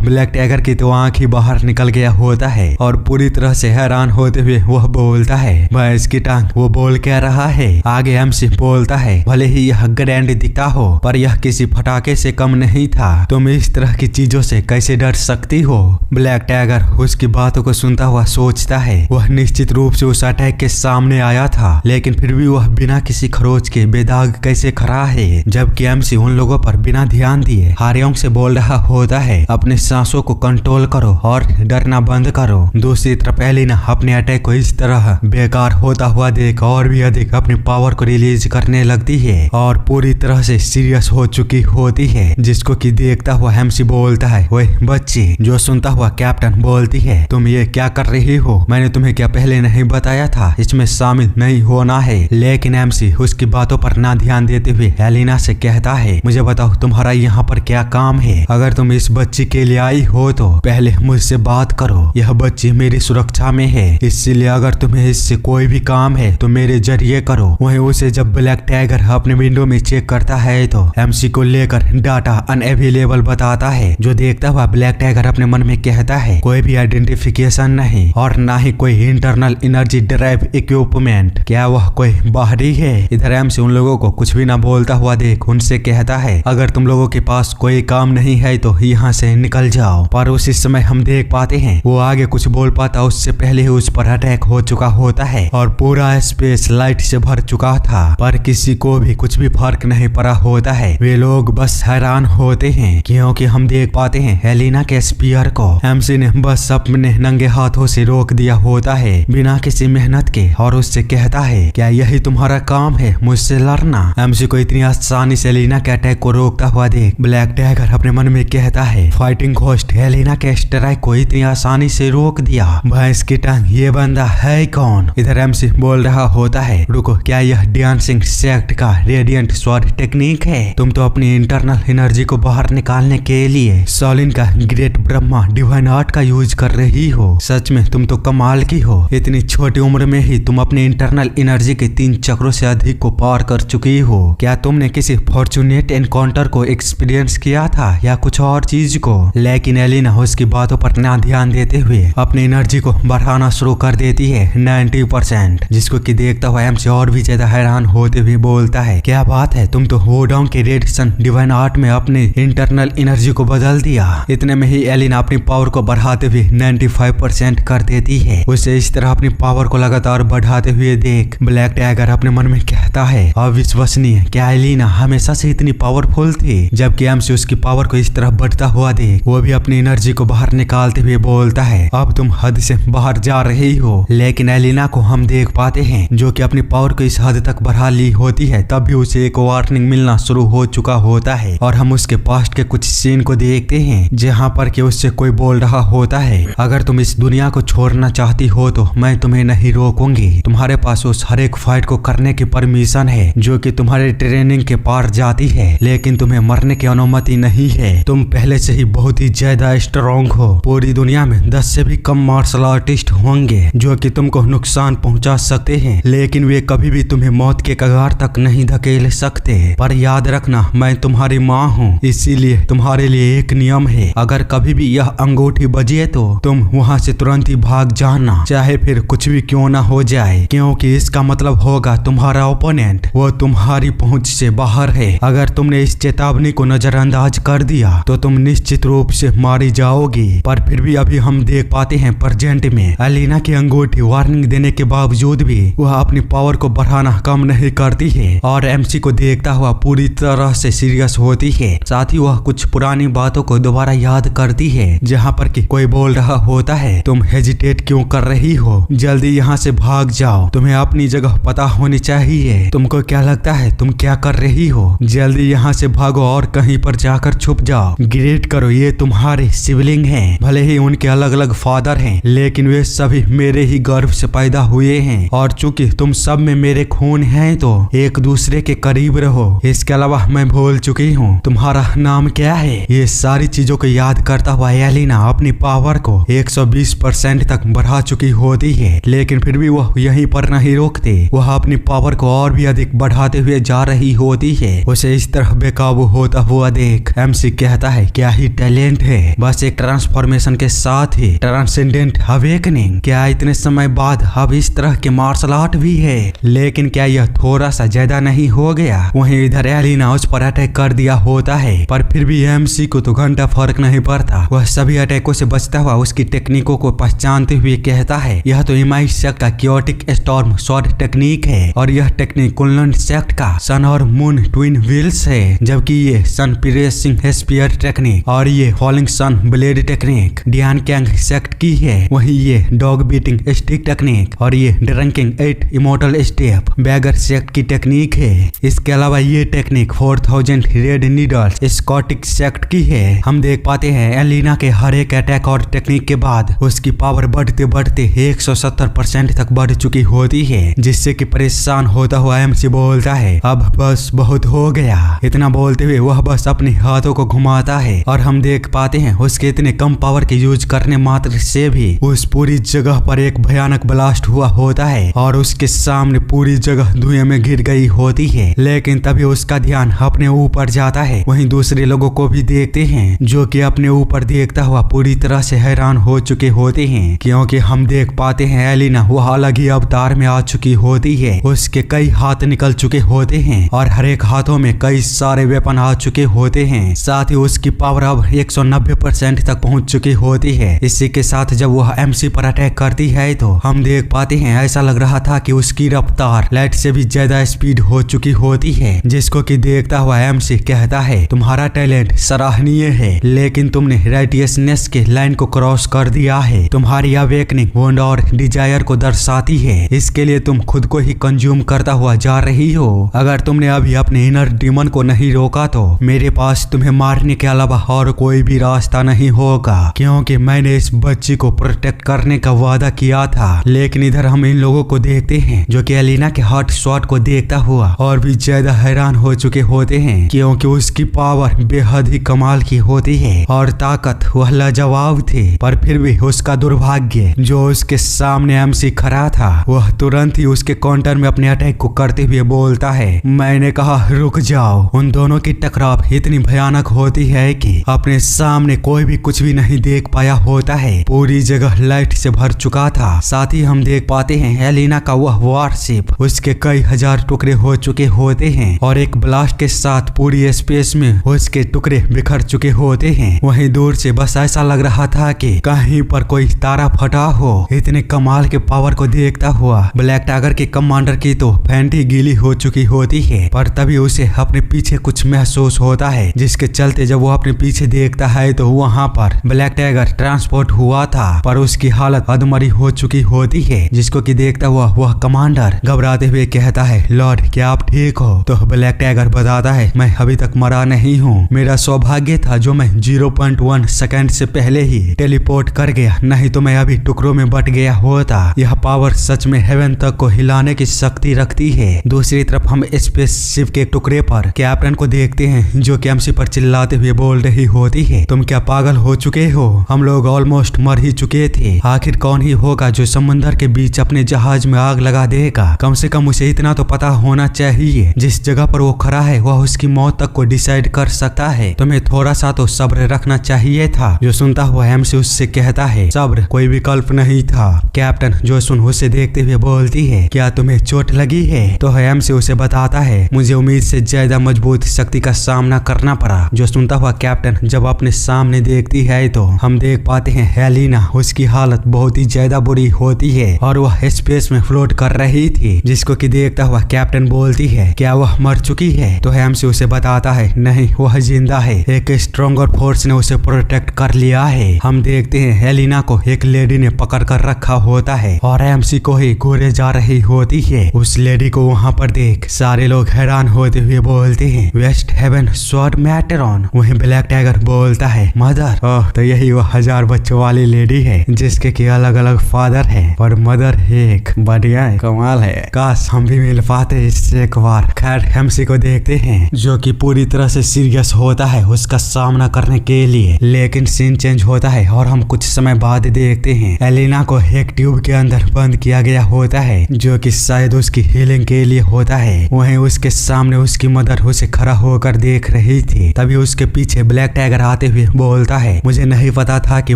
ब्लैक टाइगर की तो आंख ही बाहर निकल गया होता है और पूरी तरह से हैरान होते हुए वह बोलता है, वह इसकी टांग वो बोल कह रहा है। आगे एमसी बोलता है, भले ही यह ग्रैंड दिखता हो पर यह किसी फटाके से कम नहीं था। तुम इस तरह की चीजों से कैसे डर सकती हो? ब्लैक टाइगर उसकी बातों को सुनता हुआ सोचता है, वह निश्चित रूप से उस अटैक के सामने आया था, लेकिन फिर भी वह बिना किसी खरोच के बेदाग कैसे खड़ा है? जबकि एमसी उन लोगों पर बिना ध्यान दिए हारियोंग से बोल रहा होता है, अपने सांसों को कंट्रोल करो और डरना बंद करो। दूसरी तरफ एलिना अपने अटैक को इस तरह बेकार होता हुआ देख और भी अधिक अपनी पावर को रिलीज करने लगती है और पूरी तरह से सीरियस हो चुकी होती है, जिसको कि देखता हुआ एमसी बोलता है, ओए बच्ची। जो सुनता हुआ कैप्टन बोलती है, तुम ये क्या कर रही हो? मैंने तुम्हें क्या पहले नहीं बताया था इसमें शामिल नहीं होना है? लेकिन एमसी उसकी बातों पर ना ध्यान देते हुए एलिना से कहता है, मुझे बताओ तुम्हारा यहाँ पर क्या काम है? अगर तुम इस बच्ची के लिए आई हो तो पहले मुझसे बात करो। यह बच्ची मेरी सुरक्षा में है, इसलिए अगर तुम्हें इससे कोई भी काम है तो मेरे जरिए करो। वहीं उसे जब ब्लैक टाइगर अपने विंडो में चेक करता है तो एमसी को लेकर डाटा अनअवेलेबल बताता है। जो देखता हुआ ब्लैक टाइगर अपने मन में कहता है, कोई भी आइडेंटिफिकेशन नहीं और ना ही कोई इंटरनल एनर्जी ड्राइव इक्विपमेंट। क्या वह कोई बाहरी है? इधर एमसी उन लोगों को कुछ भी ना बोलता हुआ देख उनसे कहता है, अगर तुम लोगों के पास कोई काम नहीं है तो यहाँ से निकल जाओ। पर उसी समय हम देख पाते हैं वो आगे कुछ बोल पाता उससे पहले ही उस पर अटैक हो चुका होता है और पूरा स्पेस लाइट से भर चुका था। पर किसी को भी कुछ भी फर्क नहीं पड़ा होता है, वे लोग बस हैरान होते हैं, क्योंकि हम देख पाते हैं एलिना के स्पीयर को एमसी ने बस अपने नंगे हाथों से रोक दिया होता है बिना किसी मेहनत के, और उससे कहता है, क्या यही तुम्हारा काम है मुझसे लड़ना? एमसी को इतनी आसानी से एलिना के अटैक को रोकता हुआ देख ब्लैक टाइगर अपने मन में कहता है, फाइटिंग घोस्ट एलिना के स्ट्राइक को इतनी आसानी से रोक दिया। भैंस की टांग, ये बंदा है कौन? इधर एमसी बोल रहा होता है, रुको, क्या यह डांसिंग सेक्ट का रेडिएंट स्वॉर्ड टेक्निक है? तुम तो अपनी इंटरनल एनर्जी को बाहर निकालने के लिए सॉलिन का ग्रेट ब्रह्मा डिवाइन आर्ट का यूज कर रही हो। सच में तुम तो कमाल की हो। इतनी छोटी उम्र में ही तुम अपने इंटरनल एनर्जी के 3 चक्रों से अधिक को पार कर चुकी हो। क्या तुमने किसी फॉर्चुनेट एनकाउंटर को एक्सपीरियंस किया था या कुछ और चीज को? लेकिन एलिना उसकी बातों पर ना ध्यान देते हुए अपनी एनर्जी को बढ़ाना शुरू कर देती है 90%, जिसको कि देखता हुआ एमसी और भी ज्यादा हैरान होते हुए बोलता है, क्या बात है, तुम तो वोडाउन के रेडिएशन डिवाइन आर्ट में अपने इंटरनल एनर्जी को बदल दिया। इतने में ही एलिना अपनी पावर को बढ़ाते हुए 95% कर देती है। उसे इस तरह अपनी पावर को लगातार बढ़ाते हुए देख ब्लैक टाइगर अपने मन में कहता है, अविश्वसनीय, क्या एलिना हमेशा से इतनी पावरफुल थी? जबकि एमसी उसकी पावर को इस तरह बढ़ता हुआ देख वो भी अपनी एनर्जी को बाहर निकालते हुए बोलता है, अब तुम हद से बाहर जा रही हो। लेकिन एलिना को हम देख पाते हैं जो कि अपनी पावर को इस हद तक बढ़ा ली होती है, तब भी उसे एक वार्निंग मिलना शुरू हो चुका होता है और हम उसके पास्ट के कुछ सीन को देखते हैं जहाँ पर कि उससे कोई बोल रहा होता है, अगर तुम इस दुनिया को छोड़ना चाहती हो तो मैं तुम्हें नहीं रोकूंगी। तुम्हारे पास उस हर एक फाइट को करने की परमिशन है जो कि तुम्हारे ट्रेनिंग के पार जाती है, लेकिन तुम्हें मरने की अनुमति नहीं है। तुम पहले से ही बहुत ही ज्यादा स्ट्रॉन्ग हो। पूरी दुनिया में 10 से भी कम मार्शल आर्टिस्ट होंगे जो कि तुमको नुकसान पहुंचा सकते हैं, लेकिन वे कभी भी तुम्हें मौत के कगार तक नहीं धकेल सकते। पर याद रखना, मैं तुम्हारी माँ हूँ, इसीलिए तुम्हारे लिए एक नियम है, अगर कभी भी यह अंगूठी बजे तो तुम वहाँ से तुरंत ही भाग जाना, चाहे फिर कुछ भी क्यों ना हो जाए, क्योंकि इसका मतलब होगा तुम्हारा ओपोनेंट वो तुम्हारी पहुंच से बाहर है। अगर तुमने इस चेतावनी को नजरअंदाज कर दिया तो तुम निश्चित रूप से मारी जाओगी। पर फिर भी अभी हम देख पाते हैं प्रेजेंट में एलिना की अंगूठी वार्निंग देने के बावजूद भी वह अपनी पावर को बढ़ाना कम नहीं करती है और एमसी को देखता हुआ पूरी तरह से सीरियस होती है। साथ ही वह कुछ पुरानी बातों को दोबारा याद करती है, जहाँ पर कि कोई बोल रहा होता है, तुम हेजिटेट क्यों कर रही हो, जल्दी यहाँ से भाग जाओ, तुम्हें अपनी जगह पता होनी चाहिए, तुमको क्या लगता है तुम क्या कर रही हो, जल्दी यहाँ से भागो और कहीं पर जाकर छुप जाओ। ग्रेट करो, ये तुम्हारे सिबलिंग हैं, भले ही उनके अलग अलग फादर हैं, लेकिन वे सभी मेरे ही गर्भ से पैदा हुए हैं और चूंकि तुम सब में मेरे खून हैं तो एक दूसरे के करीब रहो। इसके अलावा मैं भूल चुकी हूँ तुम्हारा नाम क्या है। ये सारी चीजों को याद करता हुआ एलिना अपनी पावर को 120% तक बढ़ा चुकी होती है, लेकिन फिर भी वह यहीं पर नहीं रोकते, वह अपनी पावर को और भी अधिक बढ़ाते हुए जा रही होती है। उसे इस तरह बेकाबू होता हुआ देख एमसी कहता है, क्या ही टैलेंट है, बस एक ट्रांसफॉर्मेशन के साथ ही ट्रांसेंडेंट अवेकनिंग, क्या इतने समय बाद अब इस तरह के मार्शल आर्ट भी है, लेकिन क्या यह थोड़ा सा ज्यादा नहीं हो गया। वहीं इधर एलिना उस पर अटैक कर दिया होता है, पर फिर भी एमसी को तो घंटा फर्क नहीं पड़ता, वह सभी अटैकों से बचता हुआ उसकी टेक्निकों को पहचानते हुए कहता है, यह तो इमाई सेक्ट का क्योटिक स्टॉर्म शॉर्ट टेक्निक है और यह टेक्निक कुनलन सेक्ट का सन और मून ट्विन व्हील्स है, जबकि ये सन पिरेसिंग स्पीयर टेक्निक और ये फॉलिंग सन ब्लेड टेक्निक डियान कैंग सेक्ट की है। वहीं ये डॉग बीटिंग स्टिक टेक्निक और ये ड्रंकिंग 8 इमोर्टल स्टेप बैगर सेक्ट की टेक्निक है। इसके अलावा ये टेक्निक 4000 रेड नीडल्स स्कॉटिक सेक्ट की है। हम देख पाते हैं एलिना के हर एक अटैक और टेक्निक के बाद उसकी पावर बढ़ते बढ़ते 170% तक बढ़ चुकी होती है, जिससे कि परेशान होता हुआ एमसी बोलता है, अब बस बहुत हो गया। इतना बोलते हुए वह बस अपने हाथों को घुमाता है और हम देख पाते हैं उसके इतने कम पावर के यूज करने मात्र से भी उस पूरी जगह पर एक भयानक ब्लास्ट हुआ होता है और उसके सामने पूरी जगह धुएं में घिर गई होती है। लेकिन तभी उसका ध्यान अपने ऊपर जाता है। वहीं दूसरे लोगों को भी देखते हैं जो कि अपने ऊपर देखता हुआ पूरी तरह से हैरान हो चुके होते हैं, क्योंकि हम देख पाते हैं एलिना वह अलग ही अवतार में आ चुकी होती है। उसके कई हाथ निकल चुके होते हैं और हर एक हाथों में कई सारे वेपन आ चुके होते हैं। साथ ही उसकी पावर अब 190% तक पहुंच चुकी होती है। इसी के साथ जब वह एमसी पर अटैक करती है तो हम देख पाते हैं ऐसा लग रहा था कि उसकी रफ्तार लाइट से भी ज्यादा स्पीड हो चुकी होती है, जिसको कि देखता हुआ एमसी कहता है, तुम्हारा टैलेंट सराहनीय है, लेकिन तुमने राइटियसनेस के लाइन को क्रॉस कर दिया है। तुम्हारी अवेकनिंग वंड और डिजायर को दर्शाती है, इसके लिए तुम खुद को ही कंज्यूम करता हुआ जा रही हो। अगर तुमने अभी अपने इनर डीमन को नहीं रोका तो मेरे पास तुम्हें मारने के अलावा और कोई भी रास्ता नहीं होगा, क्योंकि मैंने इस बच्ची को प्रोटेक्ट करने का वादा किया था। लेकिन इधर हम इन लोगों को देखते हैं जो कि एलिना के हॉट शॉट को देखता हुआ और भी ज्यादा हैरान हो चुके होते हैं, क्योंकि उसकी पावर बेहद ही कमाल की होती है और ताकत वह लाजवाब थी। पर फिर भी उसका दुर्भाग्य जो उसके सामने एमसी खड़ा था, वह तुरंत ही उसके काउंटर में अपने अटैक को करते हुए बोलता है, मैंने कहा रुक जाओ। उन दोनों की टकराव इतनी भयानक होती है कि अपने सामने कोई भी कुछ भी नहीं देख पाया होता है। पूरी जगह लाइट से भर चुका था। साथ ही हम देख पाते हैं एलिना का वह वॉरशिप उसके कई हजार टुकड़े हो चुके होते हैं और एक ब्लास्ट के साथ पूरी स्पेस में उसके टुकड़े बिखर चुके होते हैं। वहीं दूर से बस ऐसा लग रहा था कि कहीं पर कोई तारा फटा हो। इतने कमाल के पावर को देखता हुआ ब्लैक टाइगर के कमांडर की तो फैंटी गीली हो चुकी होती है, पर तभी उसे अपने पीछे कुछ महसूस होता है, जिसके चलते जब वो अपने पीछे देखता है तो वहाँ पर ब्लैक टाइगर ट्रांसपोर्ट हुआ था, पर उसकी हालत अधमरी हो चुकी होती है, जिसको कि देखता हुआ वह कमांडर घबराते हुए कहता है, लॉर्ड क्या आप ठीक हो? तो ब्लैक टाइगर बताता है, मैं अभी तक मरा नहीं हूँ, मेरा सौभाग्य था जो मैं 0.1 सेकंड से पहले ही टेलीपोर्ट कर गया, नहीं तो मैं अभी टुकड़ों में बट गया होता। यह पावर सच में हेवन तक को हिलाने की शक्ति रखती है। दूसरी तरफ हम स्पेसशिप के टुकड़े पर कैप्टन को देखते हैं जो कि एमसी पर चिल्लाते हुए बोल रही होती है, तुम क्या पागल हो चुके हो? हम लोग ऑलमोस्ट मर ही चुके थे, आखिर कौन ही होगा जो समुद्र के बीच अपने जहाज में आग लगा देगा? कम से कम उसे इतना तो पता होना चाहिए, जिस जगह पर वो खड़ा है वह उसकी मौत तक को डिसाइड कर सकता है। तुम्हें थोड़ा सा तो सब्र रखना चाहिए था। जो सुनता हुआ एमसी उससे कहता है, सब्र कोई विकल्प नहीं था। कैप्टन जो सुन उसे देखते हुए बोलती है, क्या तुम्हें चोट लगी है? तो एमसी उसे बताता है, मुझे उम्मीद से ज्यादा मजबूत शक्ति का सामना करना पड़ा। जो सुनता हुआ कैप्टन जब अपने सामने देखती है तो हम देख पाते हैं हेलिना, उसकी हालत बहुत ही ज्यादा बुरी होती है और वह स्पेस में फ्लोट कर रही थी, जिसको कि देखता हुआ कैप्टन बोलती है, क्या वह मर चुकी है? तो एमसी उसे बताता है, नहीं वह जिंदा है, एक स्ट्रॉन्गर फोर्स ने उसे प्रोटेक्ट कर लिया है। हम देखते हैं हेलिना को एक लेडी ने पकड़ कर रखा होता है और एमसी को ही घूरे जा रही होती है। उस लेडी को वहाँ पर देख सारे लोग हैरान होते हुए बोलते हैं, वेस्ट हेवन स्वॉर्ड मैटरॉन। वहीं ब्लैक टाइगर बोलता है, मदर। ओह, तो यही वो 1000 बच्चों वाली लेडी है जिसके की अलग अलग फादर है और मदर एक। बढ़िया है, कमाल है, काश हम भी मिल पाते इससे एक बार। खैर एमसी को देखते हैं जो कि पूरी तरह से सीरियस होता है उसका सामना करने के लिए, लेकिन सीन चेंज होता है और हम कुछ समय बाद देखते हैं एलिना को एक ट्यूब के अंदर बंद किया गया होता है जो कि शायद उसकी हीलिंग के लिए होता है। वहीं उसके सामने उसकी मदर उसे खड़ा होकर देख रही थी। तभी उसके पीछे ब्लैक टाइगर आते हुए बोलता है, मुझे नहीं पता था कि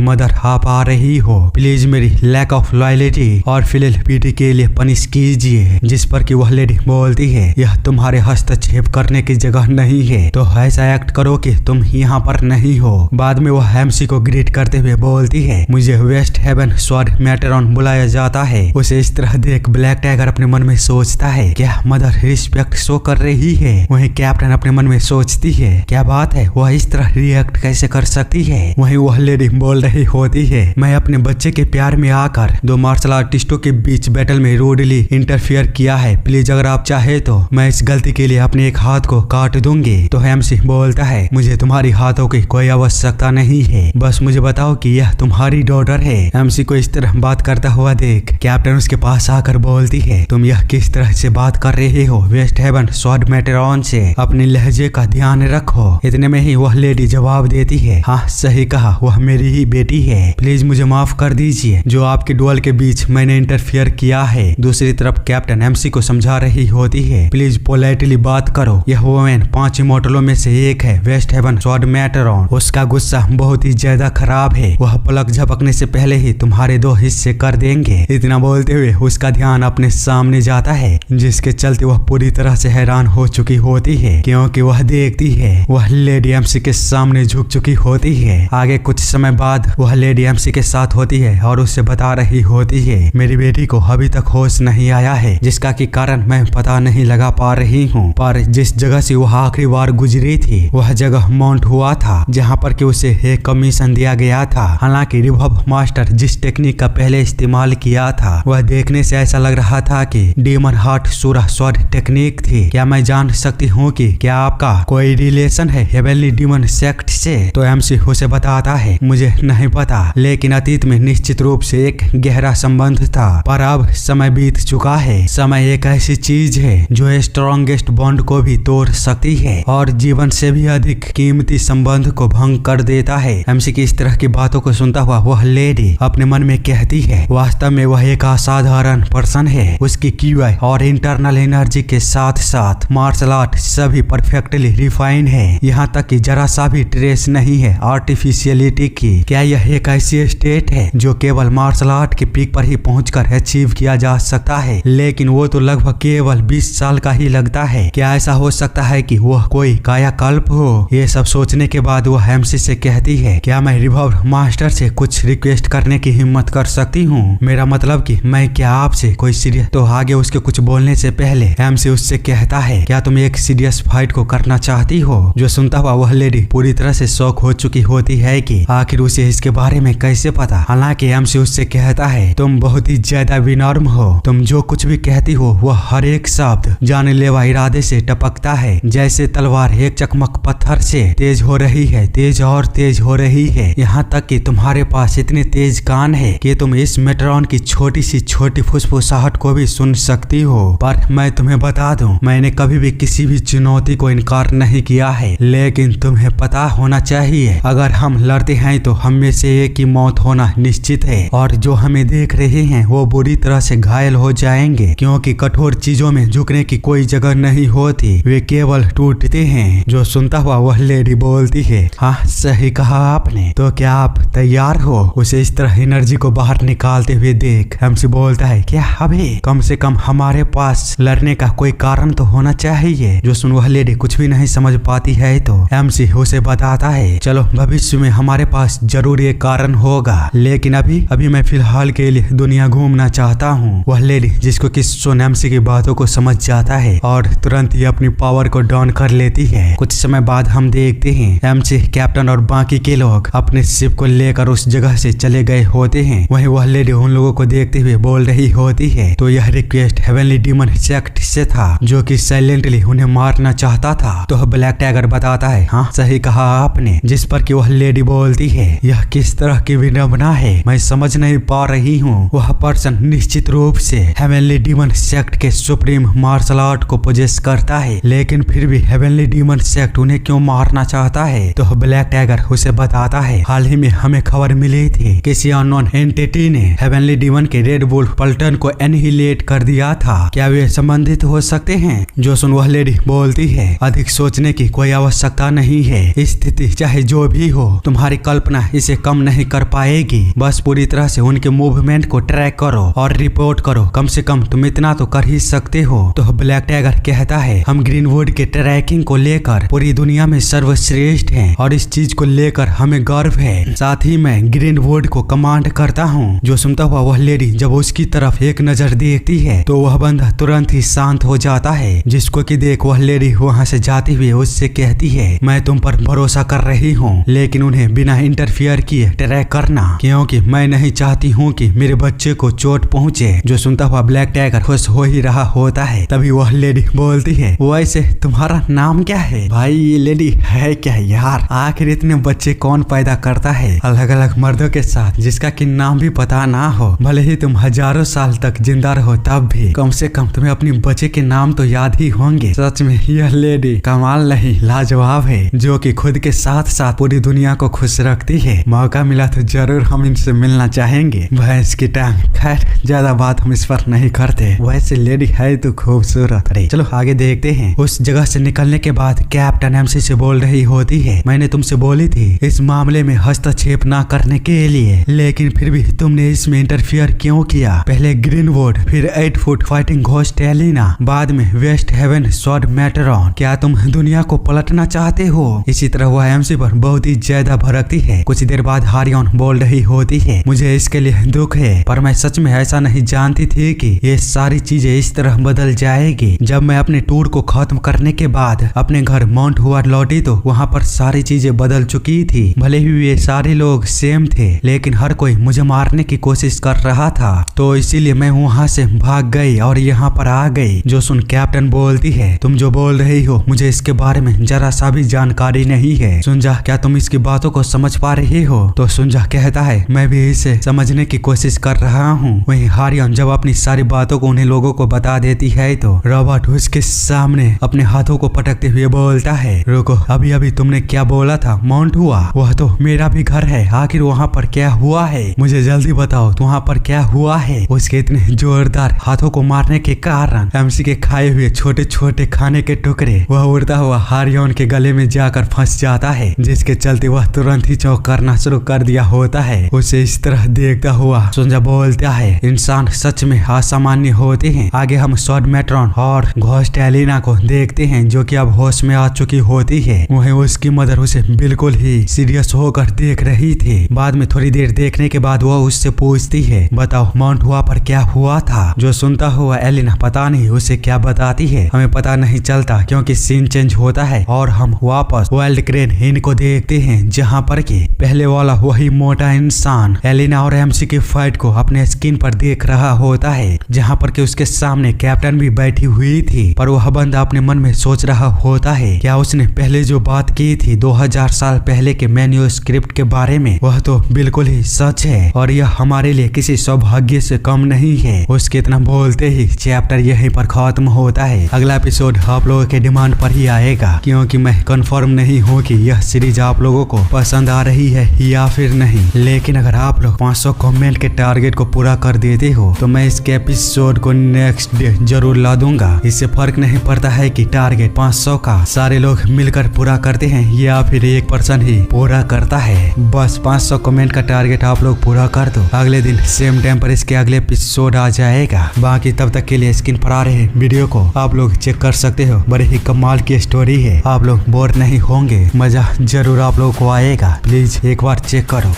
मदर आप आ रही हो, प्लीज मेरी लैक ऑफ लॉयल्टी और फिलिपिटी के लिए पनिश कीजिए। जिस पर कि वह लेडी बोलती है, यह तुम्हारे हस्तक्षेप करने की जगह नहीं है, तो ऐसा एक्ट करो कि तुम यहाँ पर नहीं हो। बाद में वह एमसी को ग्रीट करते हुए बोलती है, मुझे वेस्ट हेवन स्वॉर्ड मैटरॉन बुलाया जाता है। उसे इस तरह देख ब्लैक टाइगर अपने मन में सोचता है, क्या मदर रिस्पेक्ट शो कर रही है? वहीं कैप्टन अपने मन में सोचती है, क्या बात है, वह इस तरह रिएक्ट कैसे कर सकती है? वहीं वह लेडी बोल रही होती है, मैं अपने बच्चे के प्यार में आकर 2 मार्शल आर्टिस्टों के बीच बैटल में रूडली इंटरफियर किया है। प्लीज अगर आप चाहे तो मैं इस गलती के लिए अपने एक हाथ को काट दूंगी। तो एमसी बोलता है, मुझे तुम्हारी हाथों की कोई आवश्यकता नहीं है, बस मुझे बताओ कि यह तुम्हारी डॉटर है। एमसी को इस तरह बात करता हुआ देख कैप्टन उसके पास आकर बोलती है, तुम यह किस तरह से बात कर रहे हो वेस्ट हेवन स्वॉर्ड मैटरॉन से? अपने लहजे का ध्यान रखो। इतने में ही वह लेडी जवाब देती है, हाँ सही कहा, वह मेरी ही बेटी है, प्लीज मुझे माफ कर दीजिए जो आपके डुअल के बीच मैंने इंटरफियर किया है। दूसरी तरफ कैप्टन एमसी को समझा रही होती है, प्लीज पोलाइटली बात करो, यह वुमेन 5 इमोर्टलों में से एक है, वेस्ट हेवन स्वॉर्ड मैटरॉन। उसका गुस्सा बहुत ही ज्यादा खराब है, वह पलक झपकने से पहले ही तुम्हारे 2 हिस्से कर देंगे। इतना बोलते हुए उसका ध्यान अपने सामने जाता है, जिसके चलते वह पूरी तरह से हैरान हो चुकी होती है, क्योंकि वह देखती है वह लेडी एमसी के सामने झुक चुकी होती है। आगे कुछ समय बाद वह लेडी एमसी के साथ होती है और उससे बता रही होती है, मेरी बेटी को अभी तक होश नहीं आया है, जिसका की कारण मैं पता नहीं लगा पा रही हूँ, पर जिस जगह से वह आखिरी बार गुजरी थी वह जगह माउंट हुआ था, जहाँ पर कि उसे एक कमीशन दिया गया था। हालांकि रिवॉल्व मास्टर जिस टेक्निक का पहले इस्तेमाल किया था वह देखने से ऐसा लग रहा था कि डीमन हार्ट सूरा स्वॉर्ड टेक्निक थी। क्या मैं जान सकती हूँ कि क्या आपका कोई रिलेशन है हेवनली डीमन सेक्ट से? तो एमसी उसे बताता है, मुझे नहीं पता, लेकिन अतीत में निश्चित रूप से एक गहरा संबंध था, पर अब समय बीत चुका है। समय एक ऐसी चीज है जो स्ट्रॉन्गेस्ट बॉन्ड को भी तोड़ सकती है और जीवन से भी अधिक कीमती संबंध को भंग कर देता है। एमसी की इस तरह की बातों को सुनता हुआ वह लेडी अपने मन में कहती है, वास्तव में वह एक असाधारण पर्सन है। उसकी क्यूआई और इंटरनल एनर्जी के साथ साथ मार्शल आर्ट सभी परफेक्टली रिफाइन है, यहाँ तक कि जरा सा भी ट्रेस नहीं है आर्टिफिशियलिटी की। क्या यह एक ऐसी स्टेट है जो केवल मार्शल आर्ट के पीक पर ही पहुंचकर अचीव किया जा सकता है, लेकिन वो तो लगभग केवल 20 साल का ही लगता है। क्या ऐसा हो सकता है कि वह कोई कायाकल्प हो? ये सब सोचने के बाद वह एमसी से कहती है, क्या मैं रिवॉल्व मास्टर से कुछ रिक्वेस्ट करने की हिम्मत कर सकती हूँ? मेरा मतलब कि मैं क्या आपसे कोई सीरियस? तो आगे उसके कुछ बोलने से पहले एमसी उससे कहता है, क्या तुम एक सीरियस फाइट को करना चाहती हो? जो सुनता हुआ वह लेडी पूरी तरह से शॉक हो चुकी होती है कि आखिर उसे इसके बारे में कैसे पता। हालांकि एमसी उससे कहता है, तुम बहुत ही ज्यादा विनम्र हो, तुम जो कुछ भी कहती हो वह हर एक शब्द जानलेवा इरादे से टपकता है, जैसे तलवार एक चकमक पत्थर से तेज हो रही है, तेज और तेज हो रही है, यहाँ तक कि तुम्हारे पास इतने तेज कान है कि तुम इस मेट्रॉन की छोटी सी छोटी फुसफुसाहट को भी सुन सकती हो। पर मैं तुम्हें बता दूं, मैंने कभी भी किसी भी चुनौती को इनकार नहीं किया है, लेकिन तुम्हें पता होना चाहिए अगर हम लड़ते हैं तो हम में से एक की मौत होना निश्चित है, और जो हमें देख रहे हैं वो बुरी तरह से घायल हो जाएंगे, क्योंकि कठोर चीजों में झुकने की कोई जगह नहीं होती, वे केवल टूटते हैं। जो सुनता हुआ वह लेडी बोलती है, हाँ सही कहा आपने, तो क्या आप तैयार हो? उसे इस तरह एनर्जी को बाहर निकालते हुए देख एमसी बोलता है, क्या अभी कम से कम हमारे पास लड़ने का कोई कारण तो होना चाहिए। जो सुन वह लेडी कुछ भी नहीं समझ पाती है तो एमसी उसे बताता है, चलो भविष्य में हमारे पास जरूर एक कारण होगा, लेकिन अभी मैं फिलहाल के लिए दुनिया घूमना चाहता हूँ। वह लेडी जिसको कि सुन एमसी की बातों को समझ जाता है और तुरंत ही अपनी पावर को डाउन कर लेती है। कुछ समय बाद हम देखते हैं एमसी, कैप्टन और बाकी के लोग अपने शिप को लेकर उस जगह से चले गए होते हैं। वहीं वह लेडी उन लोगों को देखते हुए बोल रही होती है, तो यह रिक्वेस्ट हेवनली डीमन सेक्ट से था जो कि साइलेंटली उन्हें मारना चाहता था। तो ब्लैक टाइगर बताता है, हाँ सही कहा आपने। जिस पर कि वह लेडी बोलती है, यह किस तरह की विडंबना है, मैं समझ नहीं पा रही हूँ। वह पर्सन निश्चित रूप से हेवनली डीमन सेक्ट के सुप्रीम मार्शल आर्ट को पोजेस करता है, लेकिन फिर भी हेवनली डीमन सेक्ट उन्हें क्यों मारना चाहता है? तो ब्लैक टाइगर उसे बताता है, हाल ही में हमें खबर मिली थी किसी अननोन एंटिटी ने हेवनली डीमन के रेड वुल्फ पल्टन को एनिहिलेट कर दिया था। क्या वे संबंधित हो सकते हैं? जो सुन वह लेडी बोलती है, अधिक सोचने की कोई आवश्यकता नहीं है, स्थिति चाहे जो भी हो तुम्हारी कल्पना इसे कम नहीं कर पाएगी। बस पूरी तरह से उनके मूवमेंट को ट्रैक करो और रिपोर्ट करो, कम से कम तुम इतना तो कर ही सकते हो। तो ब्लैक टाइगर कहता है, हम ग्रीनवुड के ट्रैकिंग को लेकर पूरी दुनिया में सर्वश्रेष्ठ हैं और इस चीज को लेकर हमें गर्व है। साथ ही मैं ग्रीनवुड को कमांड करता हूँ। जो सुनता हुआ वह लेडी जब उसकी तरफ एक नजर देखती है तो वह बंदा तुरंत ही शांत हो जाता है, जिसको कि देख वह लेडी वहाँ से जाती हुई उससे कहती है, मैं तुम पर भरोसा कर रही हूँ, लेकिन उन्हें बिना इंटरफियर किए ट्रैक करना, क्योंकि मैं नहीं चाहती हूँ कि मेरे बच्चे को चोट पहुँचे। जो सुनता हुआ ब्लैक टाइगर खुश हो ही रहा होता है, तभी वह लेडी बोलती है, वैसे तुम्हारा नाम क्या है? भाई ये लेडी है क्या यार, आखिर इतने बच्चे कौन पैदा करता है अलग अलग मर्दों के साथ जिसका कि नाम भी पता ना हो? भले ही तुम हजारों साल तक जिंदा रहो तब भी कम से कम तुम्हें अपने बच्चे के नाम तो याद ही होंगे। सच में यह लेडी कमाल नहीं लाजवाब है, जो कि खुद के साथ साथ पूरी दुनिया को खुश रखती है। मौका मिला तो जरूर हम इनसे मिलना चाहेंगे। भैंस की टांग, खैर ज्यादा बात हम इस पर नहीं करते, वैसे लेडी है तो खूबसूरत। अरे चलो आगे देखते हैं। उस जगह से निकलने के बाद कैप्टन एमसी से बोल रही होती है, मैंने तुमसे बोली थी इस मामले में हस्तक्षेप ना करने के लिए, लेकिन फिर भी तुमने इसमें इंटरफियर क्यों किया? पहले ग्रीनवुड, फिर 8 फुट फाइटिंग घोस्ट एलिना, बाद में वेस्ट हेवन स्वॉर्ड मैटरॉन। क्या तुम दुनिया को पलटना चाहते हो? इसी तरह वह एमसी पर बहुत ही ज्यादा भड़कती है। कुछ देर बाद हारियन बोल रही होती है, मुझे इसके लिए दुख है, पर मैं सच में ऐसा नहीं जानती थी कि ये सारी चीजें इस तरह बदल जाएगी। जब मैं अपने टूर को खत्म करने के बाद अपने घर माउंट हुआर्ड लौटी तो वहाँ पर सारी चीजें बदल चुकी थी। भले ही ये सारे लोग सेम थे, लेकिन हर कोई मुझे मारने की कोशिश कर रहा था, तो इसीलिए मैं वहाँ से भाग गई और यहाँ पर आ गई। जो सुन कैप्टन बोलती है, तुम जो बोल रही हो मुझे इसके बारे में जरा सा भी जानकारी नहीं है। सुनजा, क्या तुम इसकी बातों को समझ पा रही हो? तो सुनजा कहता है, मैं भी इसे समझने की कोशिश कर रहा हूँ। वहीं हारियन जब अपनी सारी बातों को उन्हें लोगों को बता देती है तो रॉबर्ट उसके सामने अपने हाथों को पटकते हुए बोलता है, रुको, अभी अभी तुमने क्या बोला था? माउंट हुआ, वह तो मेरा भी घर है, आखिर वहाँ पर क्या हुआ है? मुझे जल्दी बताओ वहाँ पर क्या हुआ है? उसके इतने जोरदार हाथों को मारने के कारण एमसी के खाए हुए छोटे छोटे खाने के टुकड़े वह उड़ता हुआ हारियन के गले में जाकर फंस जाता है, जिसके चलते वह तुरंत ही चौंक करना शुरू कर दिया होता है। उसे इस तरह देखता हुआ सुनजा बोलता है, इंसान सच में असामान्य होते हैं। आगे हम स्वॉर्ड मैट्रॉन और घोस्ट एलिना को देखते हैं, जो कि अब होश में आ चुकी होती है। वहीं उसकी मदर उसे बिल्कुल ही सीरियस होकर देख रही थी। बाद में थोड़ी देर देखने के बाद वह उससे पूछती है, बताओ माउंट हुआ पर क्या हुआ था? जो सुनता हुआ एलिना पता नहीं उसे क्या बताती है, हमें पता नहीं चलता क्योंकि सीन चेंज होता है और हम वापस वाइल्ड क्रेन इन को देखते हैं, जहाँ पर कि पहले वाला वही मोटा इंसान एलिना और एमसी की फाइट को अपने स्क्रीन पर देख रहा होता है, जहाँ पर कि उसके सामने कैप्टन भी बैठी हुई थी। पर वह बंदा अपने मन में सोच रहा होता है, क्या उसने पहले जो बात की थी 2000 साल पहले के मैन्यूस्क्रिप्ट के बारे में, वह तो बिल्कुल ही सच है और यह हमारे लिए किसी सौभाग्य से कम नहीं है। उसके इतना बोलते ही चैप्टर यहीं पर खत्म होता है। अगला एपिसोड आप लोगों के डिमांड पर ही आएगा, क्योंकि मैं कंफर्म नहीं हूँ कि यह सीरीज आप लोगों को पसंद आ रही है या फिर नहीं, लेकिन अगर आप लोग 500 कमेंट के टारगेट को पूरा कर देते हो तो मैं इसके एपिसोड को नेक्स्ट डे जरूर ला दूंगा। इससे फर्क नहीं पड़ता है कि टारगेट 500 का सारे लोग मिलकर पूरा करते हैं या फिर एक पर्सन ही पूरा करता है। बस 500 कमेंट का टारगेट आप लोग पूरा कर दो, अगले दिन सेम टाइम पर इसके अगले एपिसोड आ जाएगा। बाकी तब तक के लिए स्क्रीन पर आ रहे वीडियो को आप लोग चेक कर सकते हो। बड़े ही कमाल की स्टोरी है, आप लोग बोर नहीं होंगे, मजा जरूर आप लोग को आएगा। प्लीज एक बार चेक करो।